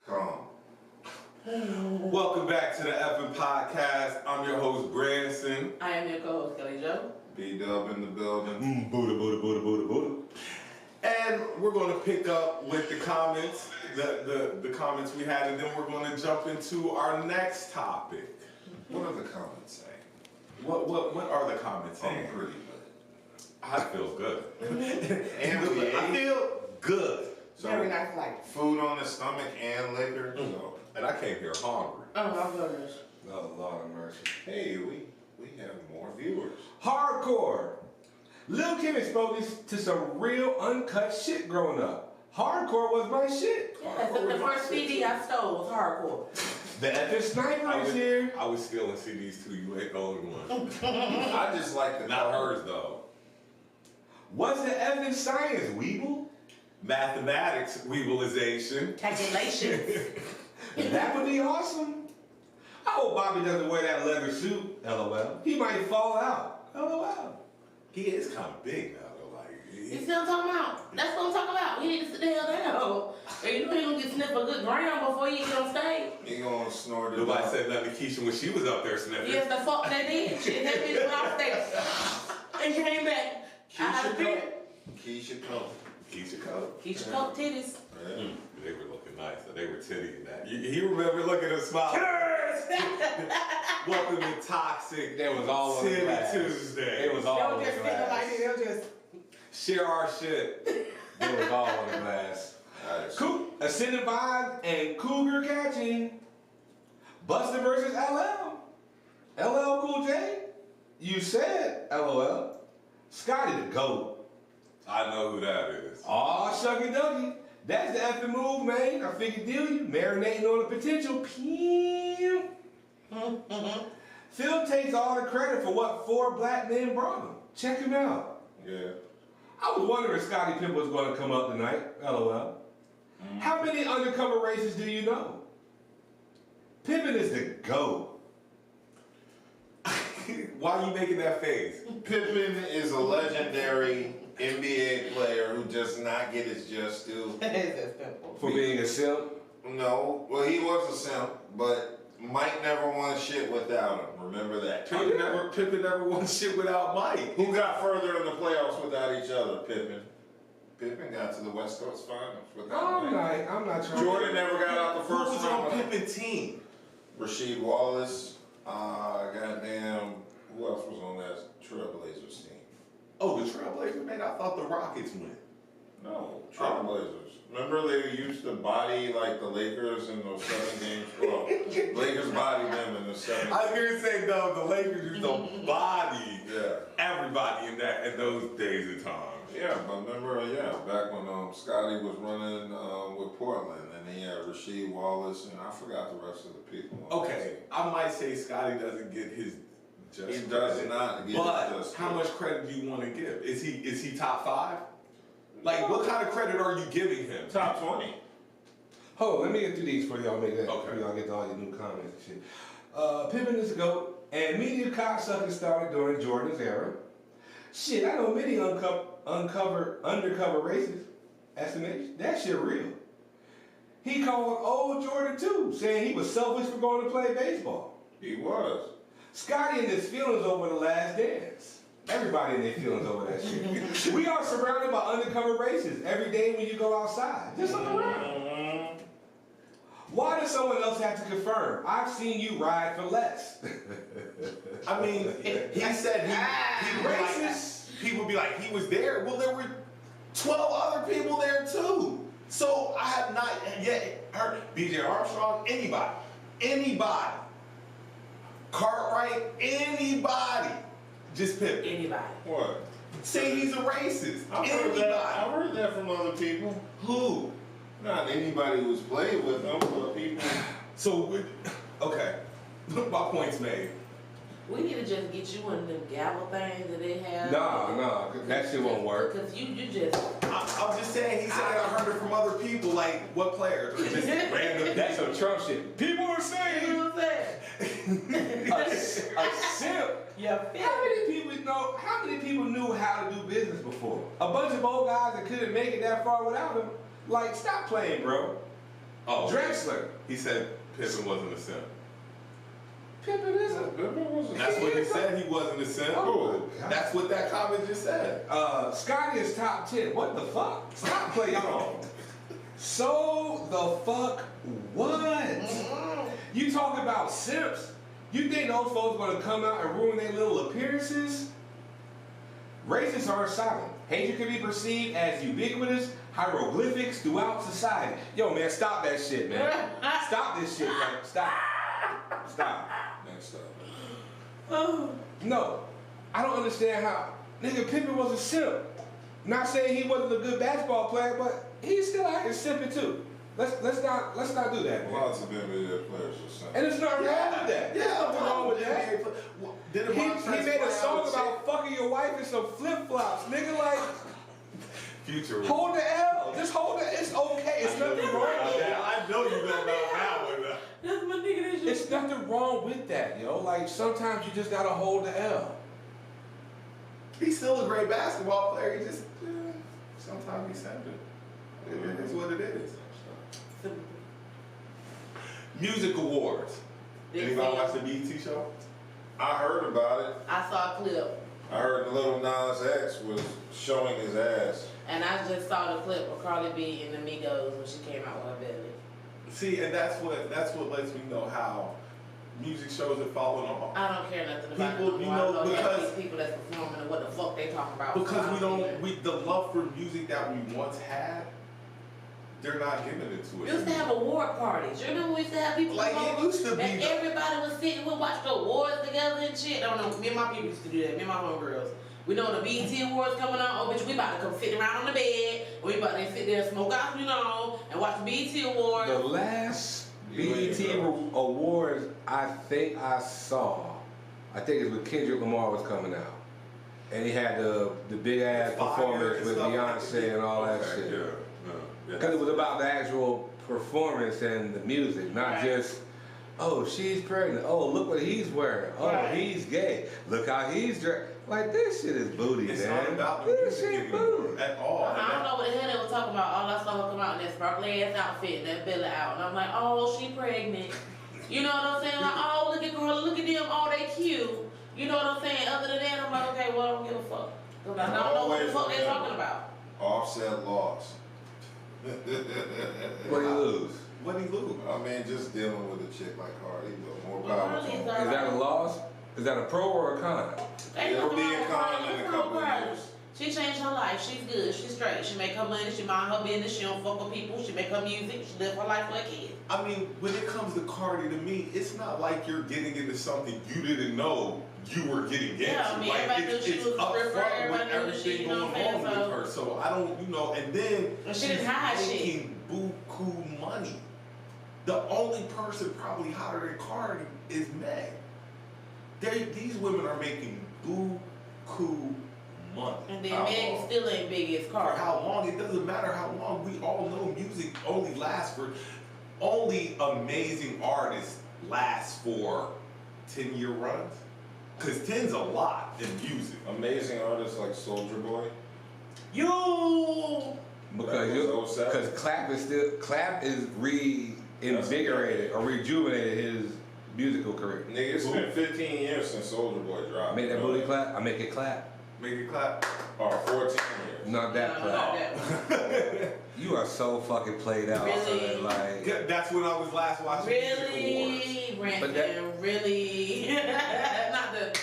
Come. Welcome back to the effing podcast. I'm your host, Branson. I am your co-host, Kelly Joe. B-Dub in the building. Buddha. And we're going to pick up with the comments, the comments we had, and then we're going to jump into our next topic. What are the comments saying? What are the comments I'm saying? pretty good. I feel good. NBA. I feel good. So, Very nice light. food on the stomach and liquor. So, And I came here hungry. Oh my goodness. Oh, Lord of mercy. hey, we have more viewers. Hardcore. Lil Kim exposed to some real uncut shit growing up. Hardcore was my shit. That's the first CD I stole was hardcore. The effing sniper is here. I was stealing CDs too. You ain't the only one. I just like the Not hers though. What's the effing science, Weeble? Mathematics, weevilization. Calculations. That would be awesome. I hope Bobby doesn't wear that leather suit, LOL. He might fall out, LOL. He is kind of big now though. Like You see what I'm talking about? That's what I'm talking about. He need to sit the hell down. And you know he gonna get sniffed a good ground before he get on stage. He gonna snort it. nobody up. said nothing to Keisha when she was up there sniffing. Yes, the fuck they did. Shit, that bitch went off stage. And came back. I had a Keisha beer. Cole. Keisha Cole. Keisha Cole. Keisha Coke titties. Yeah. They were looking nice. They were tittying that. You remember looking at smile. Welcome to Toxic. They was all on the Titty glass. Tuesday. They was all They on were the just sitting like glass. this. They were just. Share our shit. They was all on the glass. Nice. Ascended Vibes and Cougar Catching. Buster versus LL. LL Cool J. You said LOL. Scotty the GOAT. I know who that is. Aw, Shucky Ducky. That's the effing move, man. I figured deal you. Marinating on the potential. Pew. Phil takes all the credit for what 4 black men brought him. Check him out. Yeah. I was wondering if Scottie Pippen was going to come up tonight. LOL. How many undercover races do you know? Pippen is the GOAT. Why are you making that face? Pippen is a legendary NBA player who does not get his just due. For being a simp. No, well he was a simp, but Mike never won shit without him. Remember that. Pippen never won shit without Mike. Who got further in the playoffs without each other? Pippen. Pippen got to the West Coast Finals without Mike. I'm not trying. Jordan never got out the Who first was on round. Pippen's team? Rasheed Wallace. Goddamn. Who else was on that Trailblazers team? Oh, the Trailblazers, man. I thought the Rockets went. No, Trailblazers. Remember they used to body like the Lakers in those 7 games? Well, Lakers bodied them in the 7 I was gonna say no. The Lakers used to body Yeah. everybody in those days and times. Yeah, but remember, back when Scotty was running with Portland, and he had Rasheed Wallace, and I forgot the rest of the people. Okay, I might say Scotty doesn't get his just He credit, does not get but his just how credit. much credit do you want to give? Is he top 5? Like, what kind of credit are you giving him? Top 20. Hold on, let me get through these before y'all make that. Okay. Before y'all get to all your new comments and shit. Pippen is the GOAT, and media cocksuckers started during Jordan's era. Shit, I know many undercover races. Estimation. That shit real. He called old Jordan too, saying he was selfish for going to play baseball. He was. Scotty and his feelings over the last dance. Everybody in their feelings over that shit. We are surrounded by undercover races every day when you go outside. Just look around. Why does someone else have to confirm? I've seen you ride for less. I mean, he said he Racist. People be like, he was there. Well, there were 12 other people there too. So I have not yet heard BJ Armstrong, anybody, Cartwright, anybody, just Pippen. Anybody. What? Say he's a racist. I've heard that from other people. Who? Not anybody who's played with him, but people. So, okay, my point's made. We need to just get you one of them gavel things that they have. No, that shit won't work. Because you just. I'm just saying, he said I heard it from other people, like what players? Or just random. That's some Trump shit. People are You saying know what I'm saying? a simp. Yeah. How many people knew how to do business before? A bunch of old guys that couldn't make it that far without him. Like, stop playing, bro. Oh, Drexler. He said Pippen wasn't a simp. Pippen is a. That's what he said. He wasn't a simp. Oh. That's what that comment just said. Scotty is top 10. What the fuck? Stop playing on. So the fuck what? You talking about simps? You think those folks gonna come out and ruin their little appearances? Racists are silent. Hatred can be perceived as ubiquitous hieroglyphics throughout society. Yo, man, stop that shit, man. Stop this shit, man. Stop. Stop. Next up. No, I don't understand how nigga Pippen was a simp. Not saying he wasn't a good basketball player, but he's still out here simping too. Let's not do that, man. Lots of NBA players are saying. And there's nothing wrong with that. There's nothing wrong with that. He made a song about fucking your wife in some flip flops, nigga. Like, Future. hold the L. Just hold it. It's okay. It's nothing wrong with that. I know you don't know how with that. That's my nigga. That's It's nothing wrong with that, yo. Like, sometimes you just gotta hold the L. He's still a great basketball player. He just sometimes he's simping. It is what it is. Music awards. Anybody watch the BET show? I heard about it. I saw a clip. I heard Lil Nas X was showing his ass. And I just saw the clip of Cardi B and the Migos when she came out with her belly. See, and that's what lets me know how music shows are falling off. I don't care nothing about People, it. you know, because people that's performing and what the fuck they talking about. because the love for music that we once had, they're not giving it to us. We used to have award parties. You remember we used to have people Like, come it over used to be and the- everybody was sitting, we watched the awards together and shit. I don't know, me and my people used to do that. Me and my homegirls. We know the BET awards coming on. Oh, bitch, we about to come sit around on the bed. We about to sit there and smoke out, and watch the BET awards. The last BET awards I think I saw, I think it's when Kendrick Lamar was coming out. And he had the big ass performance with Beyonce and all that shit. Yeah. Because it was about the actual performance and the music, not just, oh, she's pregnant. Oh, look what he's wearing. Oh, he's gay. Look how he's dressed. Like, this shit is booty, It's man. not about the This music shit booty. anymore at all. I don't know what the hell they were talking about. All I saw her come out in that sparkly ass outfit and that belly out. And I'm like, oh, she pregnant. You know what I'm saying? Like, oh, look at her, look at them, oh, they cute. You know what I'm saying? Other than that, I'm like, okay, well, I don't give a fuck. 'Cause I don't know what the fuck they're talking about. Offset loss. What do you lose? What did he lose? I mean, just dealing with a chick like Cardi, but more power to him. Is that a loss? Is that a pro or a con? It'll be a con in a couple of years. She changed her life. She's good. She's straight. She make her money. She mind her business. She don't fuck with people. She make her music. She live her life for a kid. I mean, when it comes to Cardi, to me, it's not like you're getting into something you didn't know you were getting into. Yeah, I mean, like, everybody knew she was a stripper, upfront everybody with knew everything she, you know going what I'm on with saying, her. So I don't, and then And she she's didn't hide shit. making buku money. The only person probably hotter than Cardi is Meg. These women are making buku money. And then Meg still ain't big as For Cardi. how long? It doesn't matter how long. We all know music only lasts for, only amazing artists last for 10-year runs. Cause 10's a lot in music. Amazing artists like Soulja Boy. You. Because Clap is reinvigorated or rejuvenated his musical career. Nigga, it's been 15 years since Soulja Boy dropped. Make that booty clap. I make it clap. Make it clap. Or 14 years. Not that No, clap. not that. You are so fucking played out. Really? Son. Like, Yeah, that's when I was last watching Music Awards. Really, Rankin, really. Not the.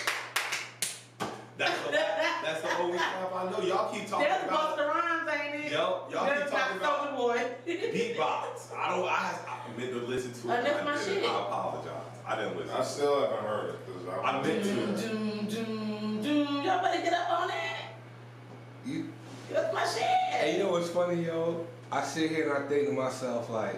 That's the only clap I know. Y'all keep talking That's about. Busta Rhymes, ain't it? Y'all keep talking about Soulja Boy. beatbox. I meant to listen to it. That's I my didn't. shit. I apologize. I didn't listen. I still haven't heard it. Cause I meant to. Doom, doom, doom. Y'all better get up on that. you, That's my shit. and you know what's funny, yo? I sit here and I think to myself, like,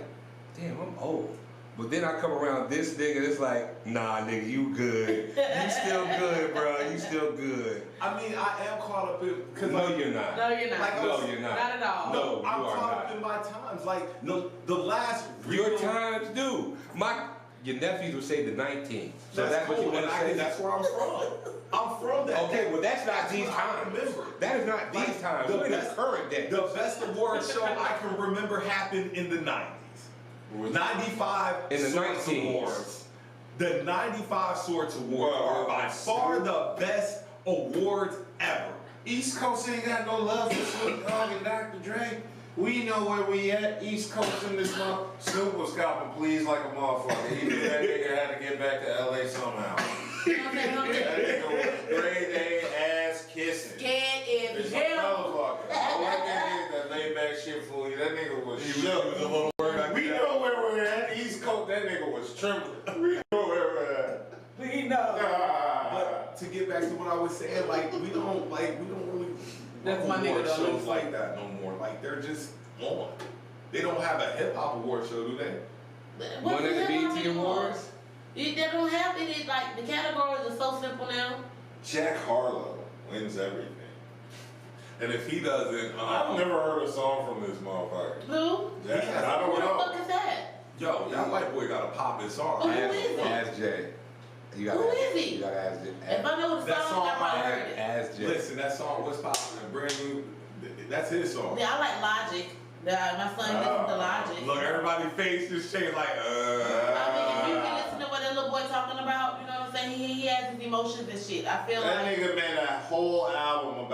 damn, I'm old. But then I come around this nigga, it's like, nah, nigga, you good. You still good, bro. You still good. I mean, I am caught up in because No, you're not. No, you're not. Like, No, you're not. Not at all. No, I'm you are caught not. up in my times. Like the last Your real- times do. Your nephews would say the 19th. So that's what you cool, want and to say? that's where I'm from. I'm from that. Okay, well that's not these what I times. remember. That is not Like, these times. the We're in the best- current day. The best award show I can remember happened in the 90s. 95 In the Sorts 19s. Awards. The 95 Sorts Awards are by far the best awards ever. East Coast ain't got no love for Snoop Dogg and Dr. Dre. We know where we at, East Coast in this month. Snoop was copping please like a motherfucker. He knew that nigga had to get back to LA somehow. That nigga was grade A ass kissing. Scared It's as a hell. motherfucker. I like that nigga that laid back shit for you. That nigga was He was shook. a little word. We know where we're at. East Coast, that nigga was trembling. We know where we're at. We know. But to get back to what I was saying, like we don't really That's my nigga award though. shows like that no more. Like they're just on. They don't have a hip hop award show, do they? What One of the hell BET anymore? Awards. They don't have any, like, the categories are so simple now. Jack Harlow wins everything. And if he doesn't, I've never heard a song from this motherfucker. Who? Jack, Yeah, I Who don't the know. fuck is that? yo, that white boy got a poppin' song. Who is it? Ask Jay. You gotta Who ask, is he? You gotta ask Jay. If I know the That song, song I probably heard it. Ask Jay. Listen, that song was poppin', brand new. That's his song. Yeah, I like Logic. My son listens to Logic. Look, everybody's face just changed like, I mean, if you can listen to what that little boy talking about, you know what I'm saying? He has his emotions and shit. I feel That like. nigga made a whole album about